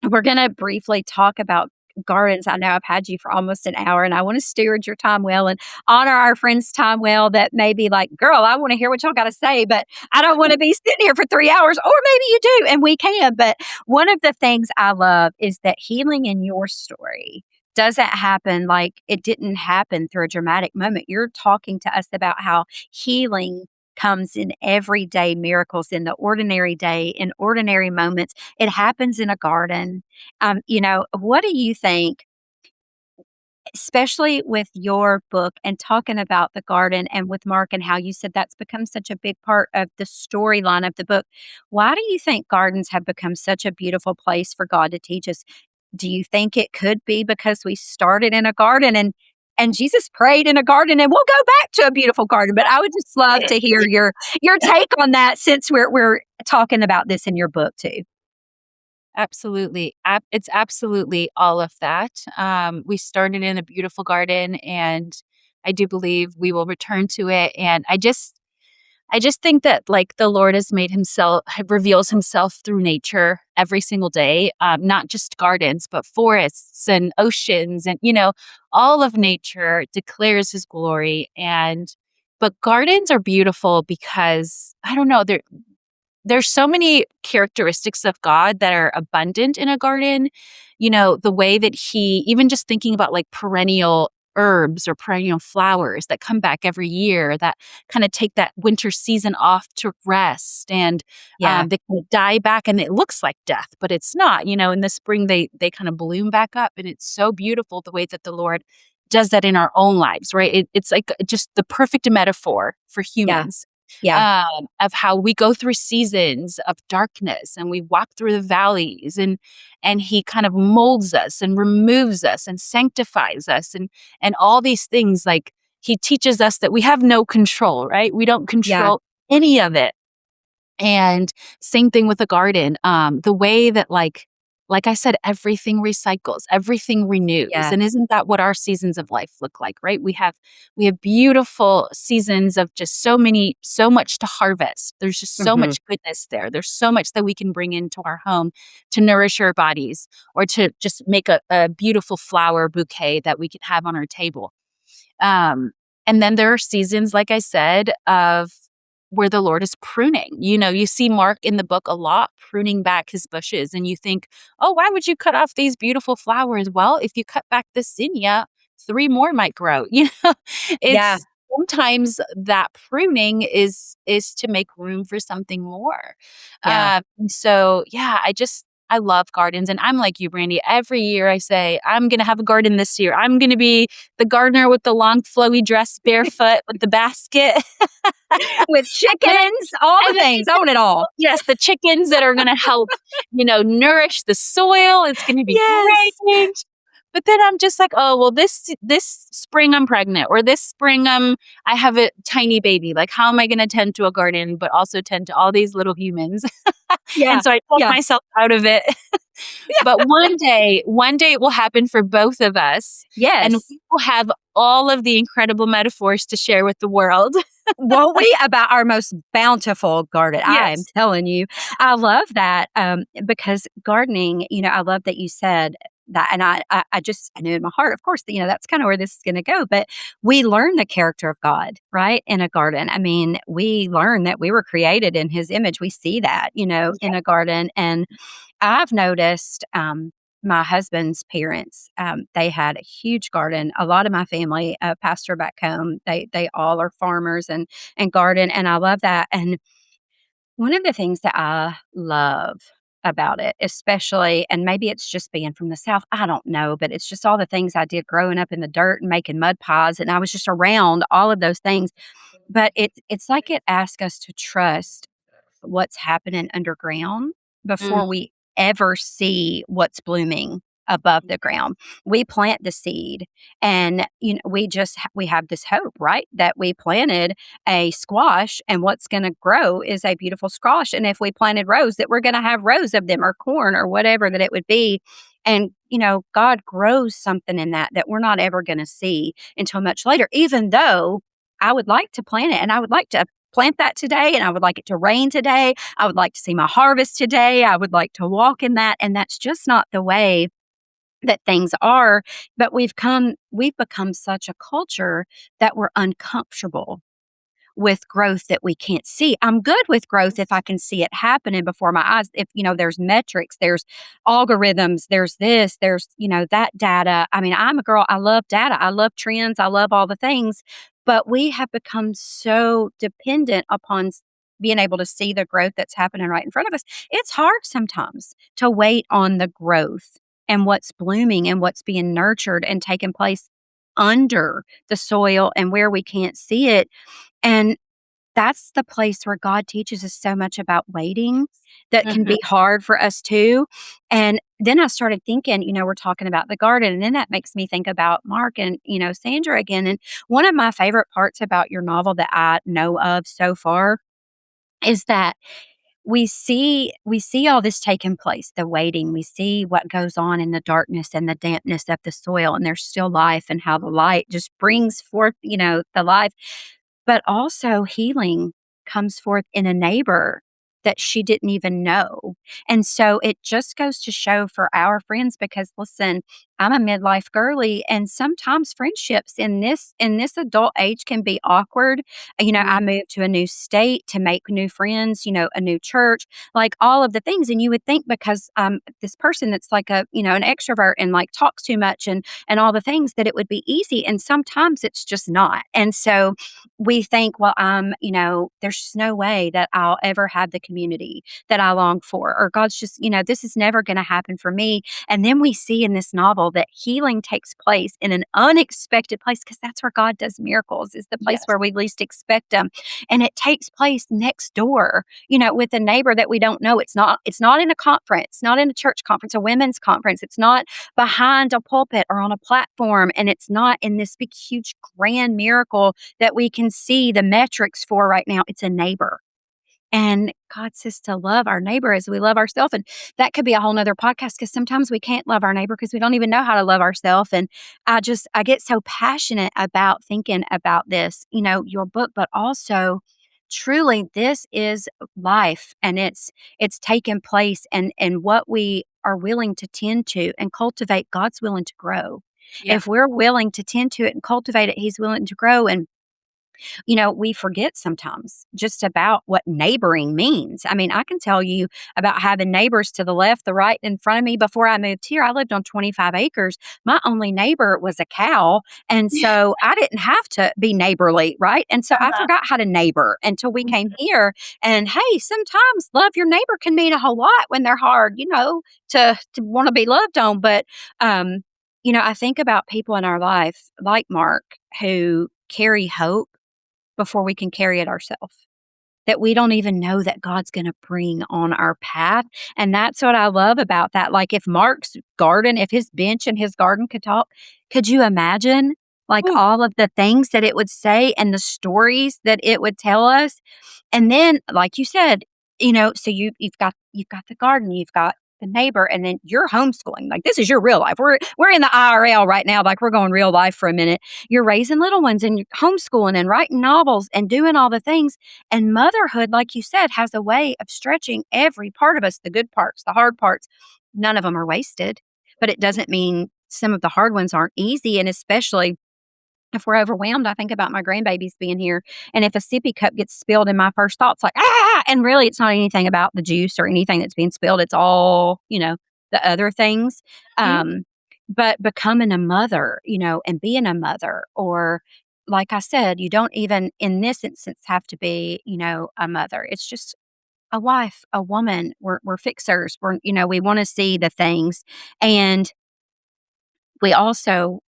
B: we're going to briefly talk about gardens. I know I've had you for almost an hour, and I want to steward your time well and honor our friends' time well, that may be like, girl, I want to hear what y'all got to say, but I don't want to be sitting here for 3 hours. Or maybe you do, and we can. But one of the things I love is that healing in your story doesn't happen, like, it didn't happen through a dramatic moment. You're talking to us about how healing comes in everyday miracles, in the ordinary day, in ordinary moments. It happens in a garden. What do you think, especially with your book and talking about the garden, and with Mark, and how you said that's become such a big part of the storyline of the book? Why do you think gardens have become such a beautiful place for God to teach us? Do you think it could be because we started in a garden, and Jesus prayed in a garden, and we'll go back to a beautiful garden? But I would just love to hear your take on that, since we're talking about this in your book too.
C: Absolutely. It's absolutely all of that. We started in a beautiful garden, and I do believe we will return to it. And I just think that, like, the Lord has reveals himself through nature every single day, not just gardens, but forests and oceans, and, all of nature declares his glory. But gardens are beautiful because, I don't know, there's so many characteristics of God that are abundant in a garden. The way that he, even just thinking about like perennial herbs or perennial flowers that come back every year, that kind of take that winter season off to rest, and
B: Yeah,
C: they kind of die back, and it looks like death, but it's not. In the spring, they kind of bloom back up, and it's so beautiful the way that the Lord does that in our own lives, right? It's like just the perfect metaphor for
B: yeah,
C: humans,
B: yeah,
C: of how we go through seasons of darkness, and we walk through the valleys, and he kind of molds us and removes us and sanctifies us, and all these things. Like, he teaches us that we have no control, right? We don't
B: yeah,
C: control any of it. And same thing with a garden. The way that like I said, everything recycles, everything renews.
B: Yeah.
C: And isn't that what our seasons of life look like, right? We have beautiful seasons of just so much to harvest. There's just so
B: Mhm.
C: much goodness there. There's so much that we can bring into our home to nourish our bodies or to just make a beautiful flower bouquet that we can have on our table. Um, and then there are seasons, like I said, of where the Lord is pruning. You see Mark in the book a lot pruning back his bushes, and you think, oh, why would you cut off these beautiful flowers? Well, if you cut back the zinnia, three more might grow.
B: Yeah.
C: It's sometimes that pruning is to make room for something more.
B: Yeah.
C: So yeah, I love gardens, and I'm like you, Brandy. Every year I say, I'm going to have a garden this year. I'm going to be the gardener with the long flowy dress barefoot with the basket.
B: With
C: And I
B: chickens, all the
C: and then
B: things, own it all.
C: yes, the chickens that are gonna help, nourish the soil. It's gonna be
B: Yes.
C: great. But then I'm just like, "Oh, well, this spring I'm pregnant, or this spring I have a tiny baby. Like, how am I gonna tend to a garden, but also tend to all these little humans?"
B: Yeah.
C: And so I talk
B: Yeah.
C: myself out of it. But one day it will happen for both of us, and
B: Yes.
C: we will have all of the incredible metaphors to share with the world.
B: Won't we? About our most bountiful garden. I am
C: Yes.
B: telling you. I love that, because gardening, I love that you said that. And I knew in my heart, of course, that, that's kind of where this is going to go. But we learn the character of God, right? In a garden. I mean, we learn that we were created in his image. We see that, in a garden. And I've noticed, my husband's parents, they had a huge garden. A lot of my family, pastor back home, they all are farmers and garden, and I love that. And one of the things that I love about it, especially, and maybe it's just being from the South, I don't know, but it's just all the things I did growing up in the dirt and making mud pies, and I was just around all of those things. But it's like it asks us to trust what's happening underground
C: Mm.
B: before we ever see what's blooming above the ground. We plant the seed, and we have this hope, right? That we planted a squash, and what's going to grow is a beautiful squash. And if we planted rows, that we're going to have rows of them, or corn, or whatever that it would be. And God grows something in that we're not ever going to see until much later, even though I would like to plant it, and I would like to plant that today, and I would like it to rain today. I would like to see my harvest today. I would like to walk in that. And that's just not the way that things are. But we've become such a culture that we're uncomfortable with growth that we can't see. I'm good with growth if I can see it happening before my eyes. If, there's metrics, there's algorithms, there's this, there's, that data. I mean, I'm a girl. I love data. I love trends. I love all the things. But we have become so dependent upon being able to see the growth that's happening right in front of us. It's hard sometimes to wait on the growth and what's blooming and what's being nurtured and taking place under the soil and where we can't see it. And that's the place where God teaches us so much about waiting that can
C: Mhm.
B: be hard for us too. And then I started thinking, we're talking about the garden, and then that makes me think about Mark and, Sandra again. And one of my favorite parts about your novel that I know of so far is that we see all this taking place, the waiting. We see what goes on in the darkness and the dampness of the soil, and there's still life, and how the light just brings forth, the life. But also healing comes forth in a neighbor that she didn't even know. And so it just goes to show for our friends, because listen, I'm a midlife girly, and sometimes friendships in this adult age can be awkward.
C: Mm.
B: I moved to a new state to make new friends, a new church, like all of the things. And you would think, because this person that's like an extrovert and like talks too much and all the things, that it would be easy. And sometimes it's just not. And so we think, well, there's just no way that I'll ever have the community that I long for, or God's just, this is never going to happen for me. And then we see in this novel that healing takes place in an unexpected place, because that's where God does miracles, is the place
C: Yes.
B: where we least expect them. And it takes place next door, with a neighbor that we don't know. It's not in a conference, not in a church conference, a women's conference. It's not behind a pulpit or on a platform. And it's not in this big, huge, grand miracle that we can see the metrics for right now. It's a neighbor. And God says to love our neighbor as we love ourselves. And that could be a whole nother podcast because sometimes we can't love our neighbor because we don't even know how to love ourselves. And I get so passionate about thinking about this, your book, but also truly this is life and it's taken place and what we are willing to tend to and cultivate, God's willing to grow.
C: Yeah.
B: If we're willing to tend to it and cultivate it, He's willing to grow. And we forget sometimes just about what neighboring means. I mean, I can tell you about having neighbors to the left, the right, in front of me. Before I moved here, I lived on 25 acres. My only neighbor was a cow. And so I didn't have to be neighborly, right? And so I
C: Uh-huh.
B: forgot how to neighbor until we
C: Mhm.
B: came here. And hey, sometimes love your neighbor can mean a whole lot when they're hard, to want to be loved on. But, I think about people in our life like Mark who carry hope before we can carry it ourselves. That we don't even know that God's going to bring on our path. And that's what I love about that. Like if Mark's garden, if his bench in his garden could talk, could you imagine like
C: Ooh.
B: all of the things that it would say and the stories that it would tell us? And then, like you said, so you've got the garden, you've got the neighbor, and then you're homeschooling. Like this is your real life. We're in the IRL right now, like we're going real life for a minute. You're raising little ones and you're homeschooling and writing novels and doing all the things. And motherhood, like you said, has a way of stretching every part of us, the good parts, the hard parts. None of them are wasted, but it doesn't mean some of the hard ones aren't easy. And especially if we're overwhelmed, I think about my grandbabies being here. And if a sippy cup gets spilled, and my first thought's like, ah, and really it's not anything about the juice or anything that's being spilled. It's all, the other things.
C: Mhm.
B: But becoming a mother, and being a mother, or like I said, you don't even in this instance have to be, a mother. It's just a wife, a woman. We're fixers. We want to see the things. And we also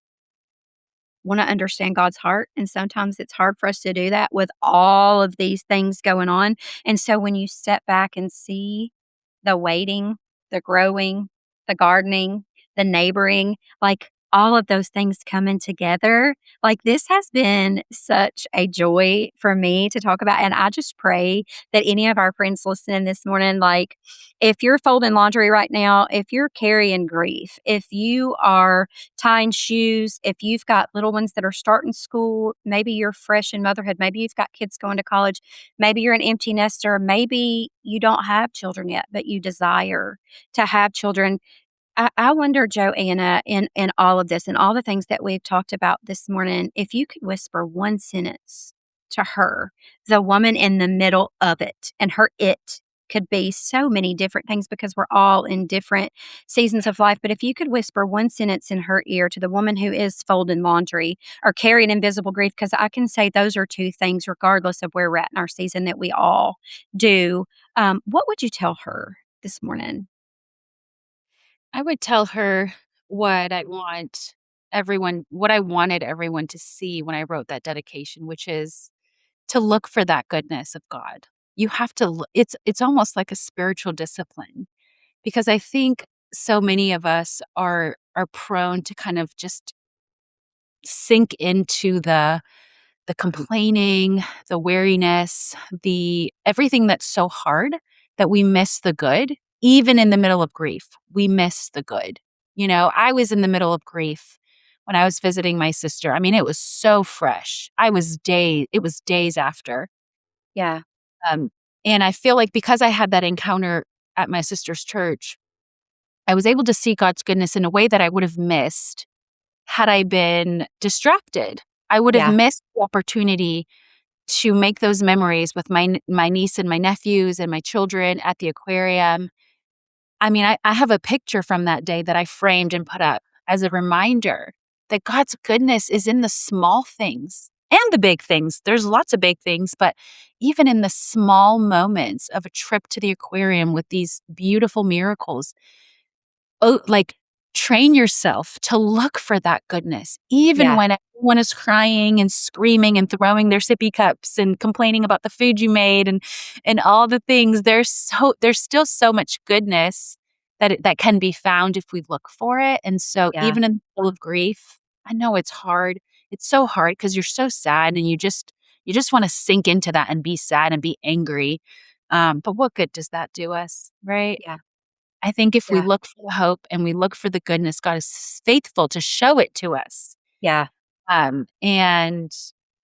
B: want to understand God's heart. And sometimes it's hard for us to do that with all of these things going on. And so when you step back and see the waiting, the growing, the gardening, the neighboring, like all of those things coming together. Like this has been such a joy for me to talk about. And I just pray that any of our friends listening this morning, like if you're folding laundry right now, if you're carrying grief, if you are tying shoes, if you've got little ones that are starting school, maybe you're fresh in motherhood, maybe you've got kids going to college, maybe you're an empty nester, maybe you don't have children yet, but you desire to have children. I wonder, Joanna, in all of this and all the things that we've talked about this morning, if you could whisper one sentence to her, the woman in the middle of it, and her it could be so many different things because we're all in different seasons of life. But if you could whisper one sentence in her ear to the woman who is folding laundry or carrying invisible grief, because I can say those are two things, regardless of where we're at in our season, that we all do. What would you tell her this morning?
C: I would tell her what I wanted everyone to see when I wrote that dedication, which is to look for that goodness of God. You have to it's almost like a spiritual discipline because I think so many of us are prone to kind of just sink into the complaining, the weariness, the everything that's so hard that we miss the good. Even in the middle of grief, we miss the good. I was in the middle of grief when I was visiting my sister. I mean, it was so fresh. It was days after.
B: Yeah.
C: Um, and I feel like because I had that encounter at my sister's church, I was able to see God's goodness in a way that I would have missed had I been distracted. I would have
B: Yeah.
C: missed the opportunity to make those memories with my niece and my nephews and my children at the aquarium. I mean, I have a picture from that day that I framed and put up as a reminder that God's goodness is in the small things and the big things. There's lots of big things, but even in the small moments of a trip to the aquarium with these beautiful miracles, like train yourself to look for that goodness, even
B: Yeah.
C: when everyone is crying and screaming and throwing their sippy cups and complaining about the food you made and all the things. There's still so much goodness that can be found if we look for it. And so
B: Yeah.
C: even in the middle of grief, I know it's hard. It's so hard because you're so sad and you just want to sink into that and be sad and be angry. But what good does that do us, right?
B: Yeah.
C: I think if we
B: Yeah.
C: look for the hope and we look for the goodness, God is faithful to show it to us,
B: Yeah.
C: um, and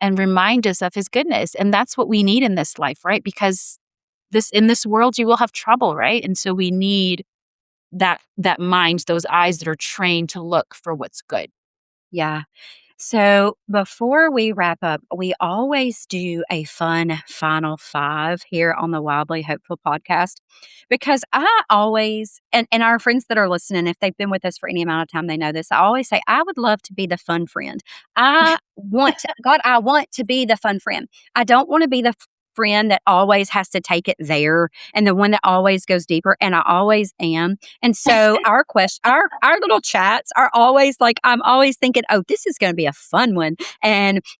C: and remind us of His goodness. And that's what we need in this life, right? Because in this world you will have trouble, right? And so we need that mind, those eyes that are trained to look for what's good.
B: Yeah. So before we wrap up, we always do a fun final five here on the Wildly Hopeful podcast because I always, and our friends that are listening, if they've been with us for any amount of time, they know this. I always say, I would love to be the fun friend. I want to be the fun friend. I don't want to be the friend that always has to take it there and the one that always goes deeper. And I always am. And so our little chats are always like, I'm always thinking, oh, this is going to be a fun one.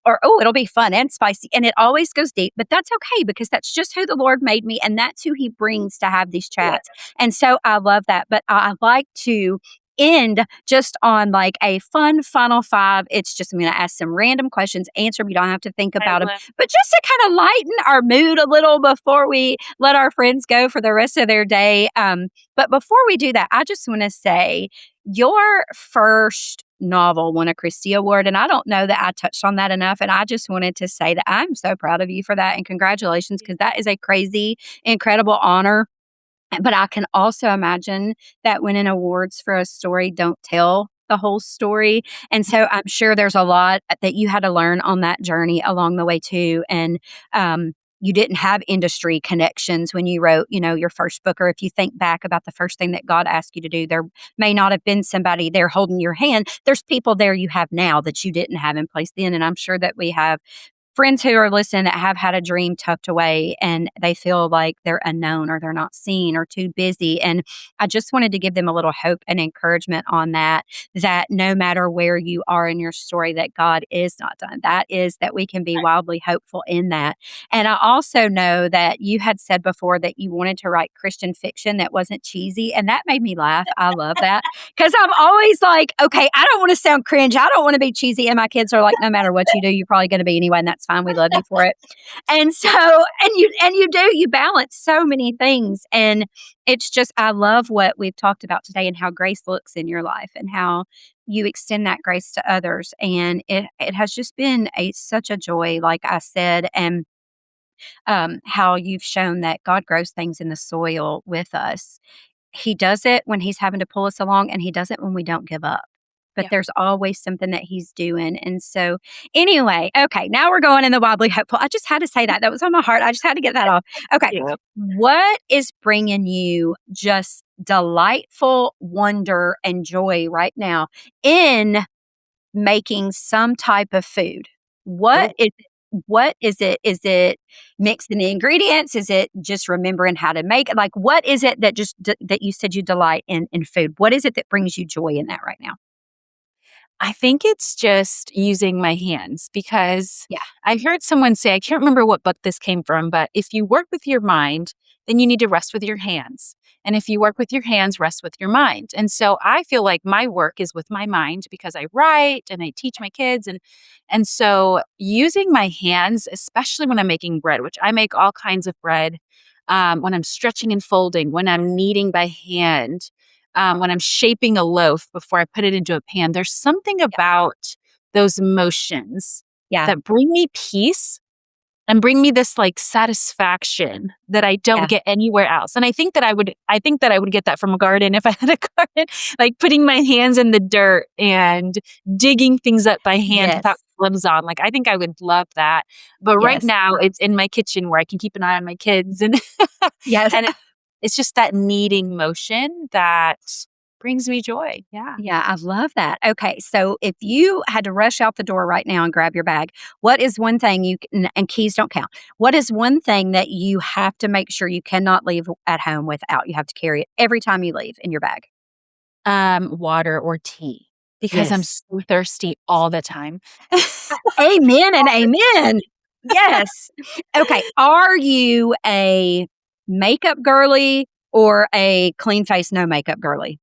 B: Or, oh, it'll be fun and spicy. And it always goes deep, but that's okay because that's just who the Lord made me. And that's who He brings to have these chats. And so I love that. But I like to end just on like a fun final five. It's just, I'm going to ask some random questions, answer them. You don't have to think about them, but just to kind of lighten our mood a little before we let our friends go for the rest of their day. But before we do that, I just want to say your first novel won a Christie Award. And I don't know that I touched on that enough. And I just wanted to say that I'm so proud of you for that. And congratulations, because that is a crazy, incredible honor. But I can also imagine that winning awards for a story don't tell the whole story. And so I'm sure there's a lot that you had to learn on that journey along the way too. And you didn't have industry connections when you wrote, your first book. Or if you think back about the first thing that God asked you to do, there may not have been somebody there holding your hand. There's people there you have now that you didn't have in place then. And I'm sure that we have friends who are listening that have had a dream tucked away and they feel like they're unknown or they're not seen or too busy. And I just wanted to give them a little hope and encouragement on that no matter where you are in your story, that God is not done. That we can be wildly hopeful in that. And I also know that you had said before that you wanted to write Christian fiction that wasn't cheesy. And that made me laugh. I love that because I'm always like, okay, I don't want to sound cringe. I don't want to be cheesy. And my kids are like, no matter what you do, you're probably going to be anyway. And that's fine. We love you for it. And so, you balance so many things. And it's just, I love what we've talked about today and how grace looks in your life and how you extend that grace to others. And it has just been such a joy, like I said, and how you've shown that God grows things in the soil with us. He does it when He's having to pull us along, and He does it when we don't give up. But
C: Yeah.
B: there's always something that He's doing. And so, anyway, okay, now we're going in the wildly hopeful. I just had to say that. That was on my heart. I just had to get that off. Okay.
C: Yeah.
B: What is bringing you just delightful wonder and joy right now in making some type of food? What is it? What is it? Is it mixing the ingredients? Is it just remembering how to make it? Like, what is it that that you said you delight in food? What is it that brings you joy in that right now?
C: I think it's just using my hands because
B: Yeah.
C: I heard someone say, I can't remember what book this came from, but if you work with your mind, then you need to rest with your hands. And if you work with your hands, rest with your mind. And so I feel like my work is with my mind because I write and I teach my kids. And so using my hands, especially when I'm making bread, which I make all kinds of bread, when I'm stretching and folding, when I'm kneading by hand, when I'm shaping a loaf before I put it into a pan, there's something about those motions
B: Yeah.
C: that bring me peace and bring me this like satisfaction that I don't
B: Yeah.
C: get anywhere else. And I think that I would get that from a garden if I had a garden, like putting my hands in the dirt and digging things up by hand
B: Yes.
C: without gloves on. Like I think I would love that. But right
B: Yes.
C: now it's in my kitchen where I can keep an eye on my kids and
B: Yes.
C: and it's just that kneading motion that brings me joy. Yeah.
B: Yeah, I love that. Okay, so if you had to rush out the door right now and grab your bag, what is one thing and keys don't count. What is one thing that you have to make sure you cannot leave at home without? You have to carry it every time you leave in your bag.
C: Water or tea because I'm
B: Yes.
C: so thirsty all the time.
B: Amen and amen. Yes. Okay, are you a makeup girly or a clean face, no makeup girly?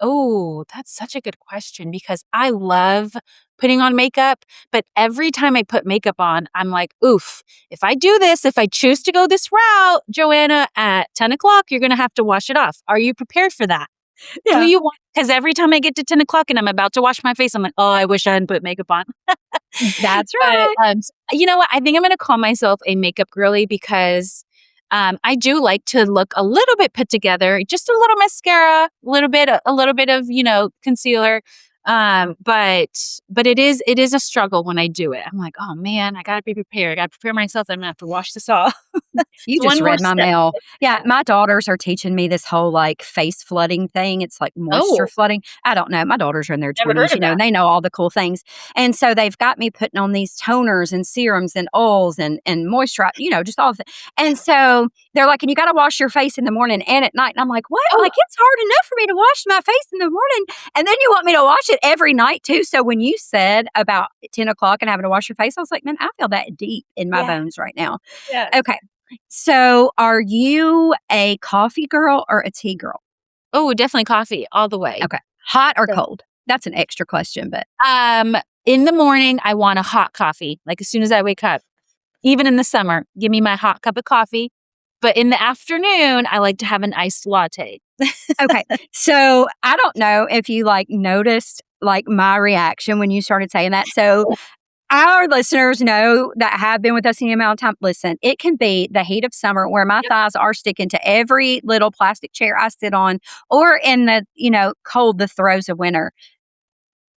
C: Oh, that's such a good question because I love putting on makeup, but every time I put makeup on, I'm like, oof, if I do this, if I choose to go this route, Joanna, at 10 o'clock, you're going to have to wash it off. Are you prepared for that? Do
B: Yeah.
C: you want, because every time I get to 10 o'clock and I'm about to wash my face, I'm like, oh, I wish I hadn't put makeup on.
B: That's
C: But,
B: right.
C: you know what? I think I'm going to call myself a makeup girly because I do like to look a little bit put together, just a little mascara, a little bit of, concealer. But it is a struggle when I do it. I'm like, oh man, I gotta be prepared. I gotta prepare myself. I'm gonna have to wash this off.
B: You
C: It's
B: just
C: one more
B: read my
C: step.
B: mail. Yeah, my daughters are teaching me this whole like face flooding thing. It's like moisture
C: Oh,
B: flooding. I don't know. My daughters are in their
C: never heard
B: 20s,
C: of that.
B: and they know all the cool things. And so they've got me putting on these toners and serums and oils and moisturizer, just all of it. And so they're like, and you got to wash your face in the morning and at night. And I'm like, what?
C: Oh,
B: Like, it's hard enough for me to wash my face in the morning. And then you want me to wash it every night too. So when you said about 10 o'clock and having to wash your face, I was like, man, I feel that deep in my
C: yeah,
B: bones right now.
C: yes.
B: Okay. So, are you a coffee girl or a tea girl?
C: Oh, definitely coffee all the way.
B: Okay. Hot or
C: So,
B: cold? That's an extra question, but
C: um, in the morning, I want a hot coffee. Like as soon as I wake up, even in the summer, give me my hot cup of coffee. But in the afternoon, I like to have an iced latte.
B: okay. So, I don't know if you like noticed like my reaction when you started saying that. So, our listeners know that have been with us any amount of time. Listen, it can be the heat of summer where my
C: Yep.
B: thighs are sticking to every little plastic chair I sit on, or in the, cold, the throes of winter.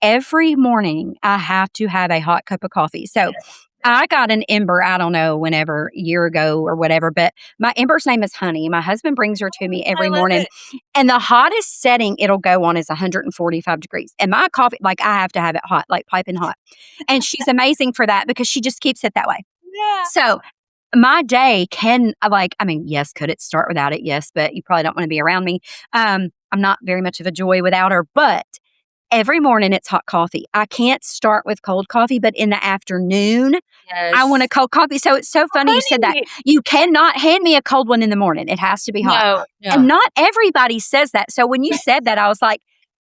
B: Every morning, I have to have a hot cup of coffee. So I got an Ember, I don't know, whenever, a year ago or whatever, but my Ember's name is Honey. My husband brings her to me
C: I
B: every
C: love
B: morning.
C: it.
B: And the hottest setting it'll go on is 145 degrees. And my coffee, like I have to have it hot, like piping hot. And she's amazing for that because she just keeps it that way.
C: Yeah.
B: So my day can yes, could it start without it? Yes, but you probably don't want to be around me. I'm not very much of a joy without her, but every morning it's hot coffee. I can't start with cold coffee, but in the afternoon, I want a
C: Yes.
B: cold coffee. So it's so funny you said that.
C: Honey.
B: You cannot hand me a cold one in the morning. It has to be hot.
C: No,
B: And
C: no.
B: not everybody says that. So when you said that, I was like,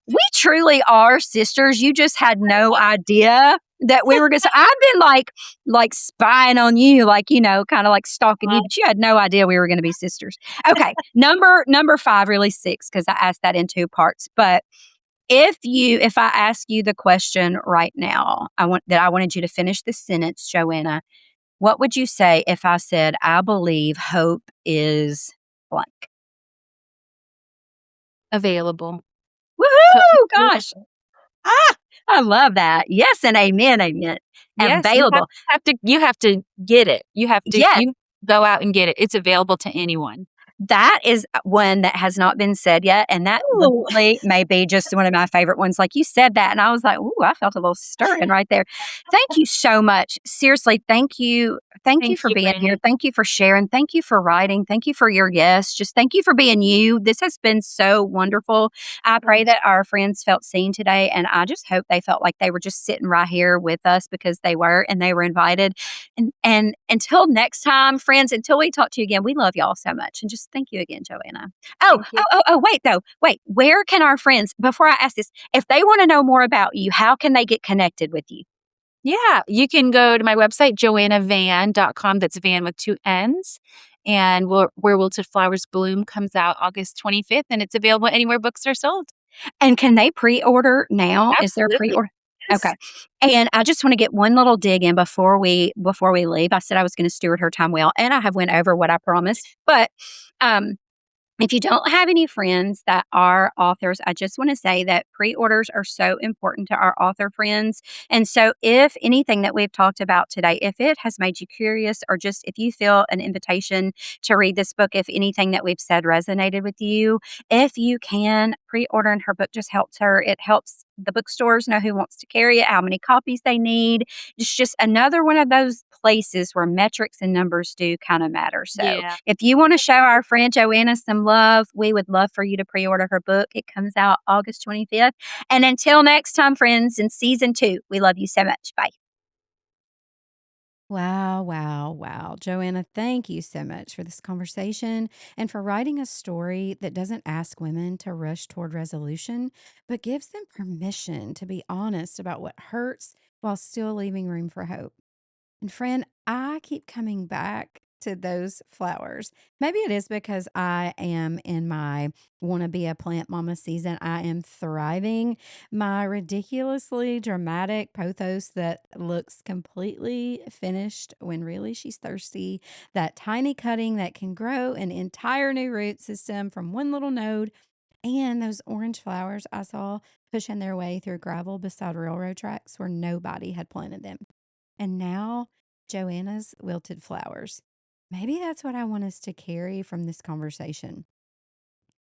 B: we truly are sisters. You just had no idea that we were going to. I've been like spying on you, like, kind of like stalking you, but you had no idea we were going to be sisters. Okay. Number 5, really 6, because I asked that in 2 parts. But if I ask you the question right now, I wanted you to finish this sentence, Joanna. What would you say if I said, I believe hope is blank?
C: Available.
B: Woohoo! Gosh. Ah, I love that. Yes, and amen, amen.
C: Yes,
B: Available.
C: you have to get it.
B: Yes.
C: You go out and get it. It's available to anyone.
B: That is one that has not been said yet, and that
C: Ooh.
B: literally may be just one of my favorite ones. Like, you said that, and I was like, "Ooh, I felt a little stirring right there." Thank you so much. Seriously, thank you. Thank you
C: Thank
B: for
C: you,
B: being here.
C: Brandy.
B: Thank you for sharing. Thank you for writing. Thank you for your yes. Just thank you for being you. This has been so wonderful. I pray
C: Thanks.
B: that our friends felt seen today, and I just hope they felt like they were just sitting right here with us because they were and they were invited. And until next time, friends, until we talk to you again, we love y'all so much. And just thank you again, Joanna. Oh,
C: Thank
B: oh,
C: you.
B: oh, oh, wait, though. Wait, where can our friends, before I ask this, if they want to know more about you, how can they get connected with you?
C: Yeah, you can go to my website, johannavann.com. That's Van with 2 N's. And Where Wilted Flowers Bloom comes out August 25th, and it's available anywhere books are sold.
B: And can they pre-order now? Is there
C: Absolutely.
B: pre-order?
C: Yes.
B: Okay. And I just want to get one little dig in before we leave. I said I was going to steward her time well, and I have went over what I promised. But um if you don't have any friends that are authors, I just want to say that pre orders are so important to our author friends. And so, if anything that we've talked about today, if it has made you curious, or just if you feel an invitation to read this book, if anything that we've said resonated with you, if you can, pre ordering her book just helps her. It helps the bookstores know who wants to carry it, how many copies they need. It's just another one of those places where metrics and numbers do kind of matter. So,
C: Yeah.
B: if you want to show our friend Joanna some love, we would love for you to pre order her book. It comes out August 25th. And until next time, friends, in season 2, we love you so much. Bye.
A: Wow, wow, wow. Joanna, thank you so much for this conversation and for writing a story that doesn't ask women to rush toward resolution, but gives them permission to be honest about what hurts while still leaving room for hope. And friend, I keep coming back to those flowers. Maybe it is because I am in my want to be a plant mama season. I am thriving. My ridiculously dramatic pothos that looks completely finished when really she's thirsty. That tiny cutting that can grow an entire new root system from one little node. And those orange flowers I saw pushing their way through gravel beside railroad tracks where nobody had planted them. And now, Joanna's wilted flowers. Maybe that's what I want us to carry from this conversation.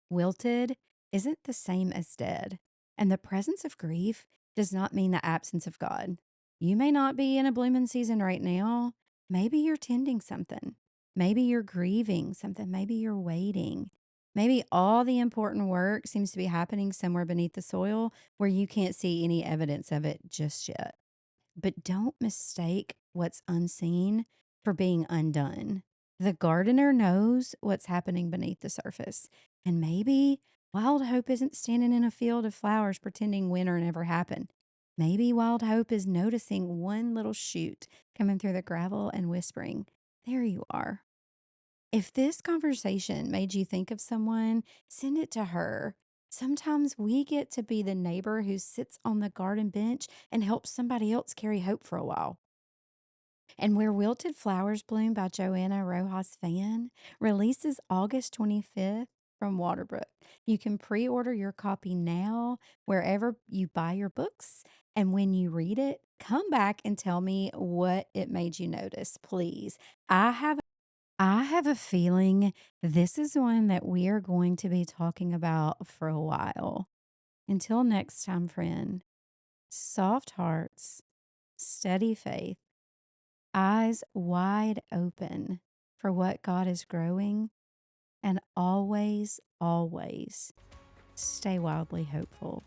A: Wilted isn't the same as dead. And the presence of grief does not mean the absence of God. You may not be in a blooming season right now. Maybe you're tending something. Maybe you're grieving something. Maybe you're waiting. Maybe all the important work seems to be happening somewhere beneath the soil where you can't see any evidence of it just yet. But don't mistake what's unseen for being undone. The gardener knows what's happening beneath the surface. And maybe wild hope isn't standing in a field of flowers pretending winter never happened. Maybe wild hope is noticing one little shoot coming through the gravel and whispering, "There you are." If this conversation made you think of someone, send it to her. Sometimes we get to be the neighbor who sits on the garden bench and helps somebody else carry hope for a while. And Where Wilted Flowers Bloom by Johanna Rojas Vann releases August 25th from Waterbrook. You can pre order your copy now wherever you buy your books. And when you read it, come back and tell me what it made you notice, please. I have a feeling this is one that we are going to be talking about for a while. Until next time, friend, soft hearts, steady faith, eyes wide open for what God is growing, and always, always stay wildly hopeful.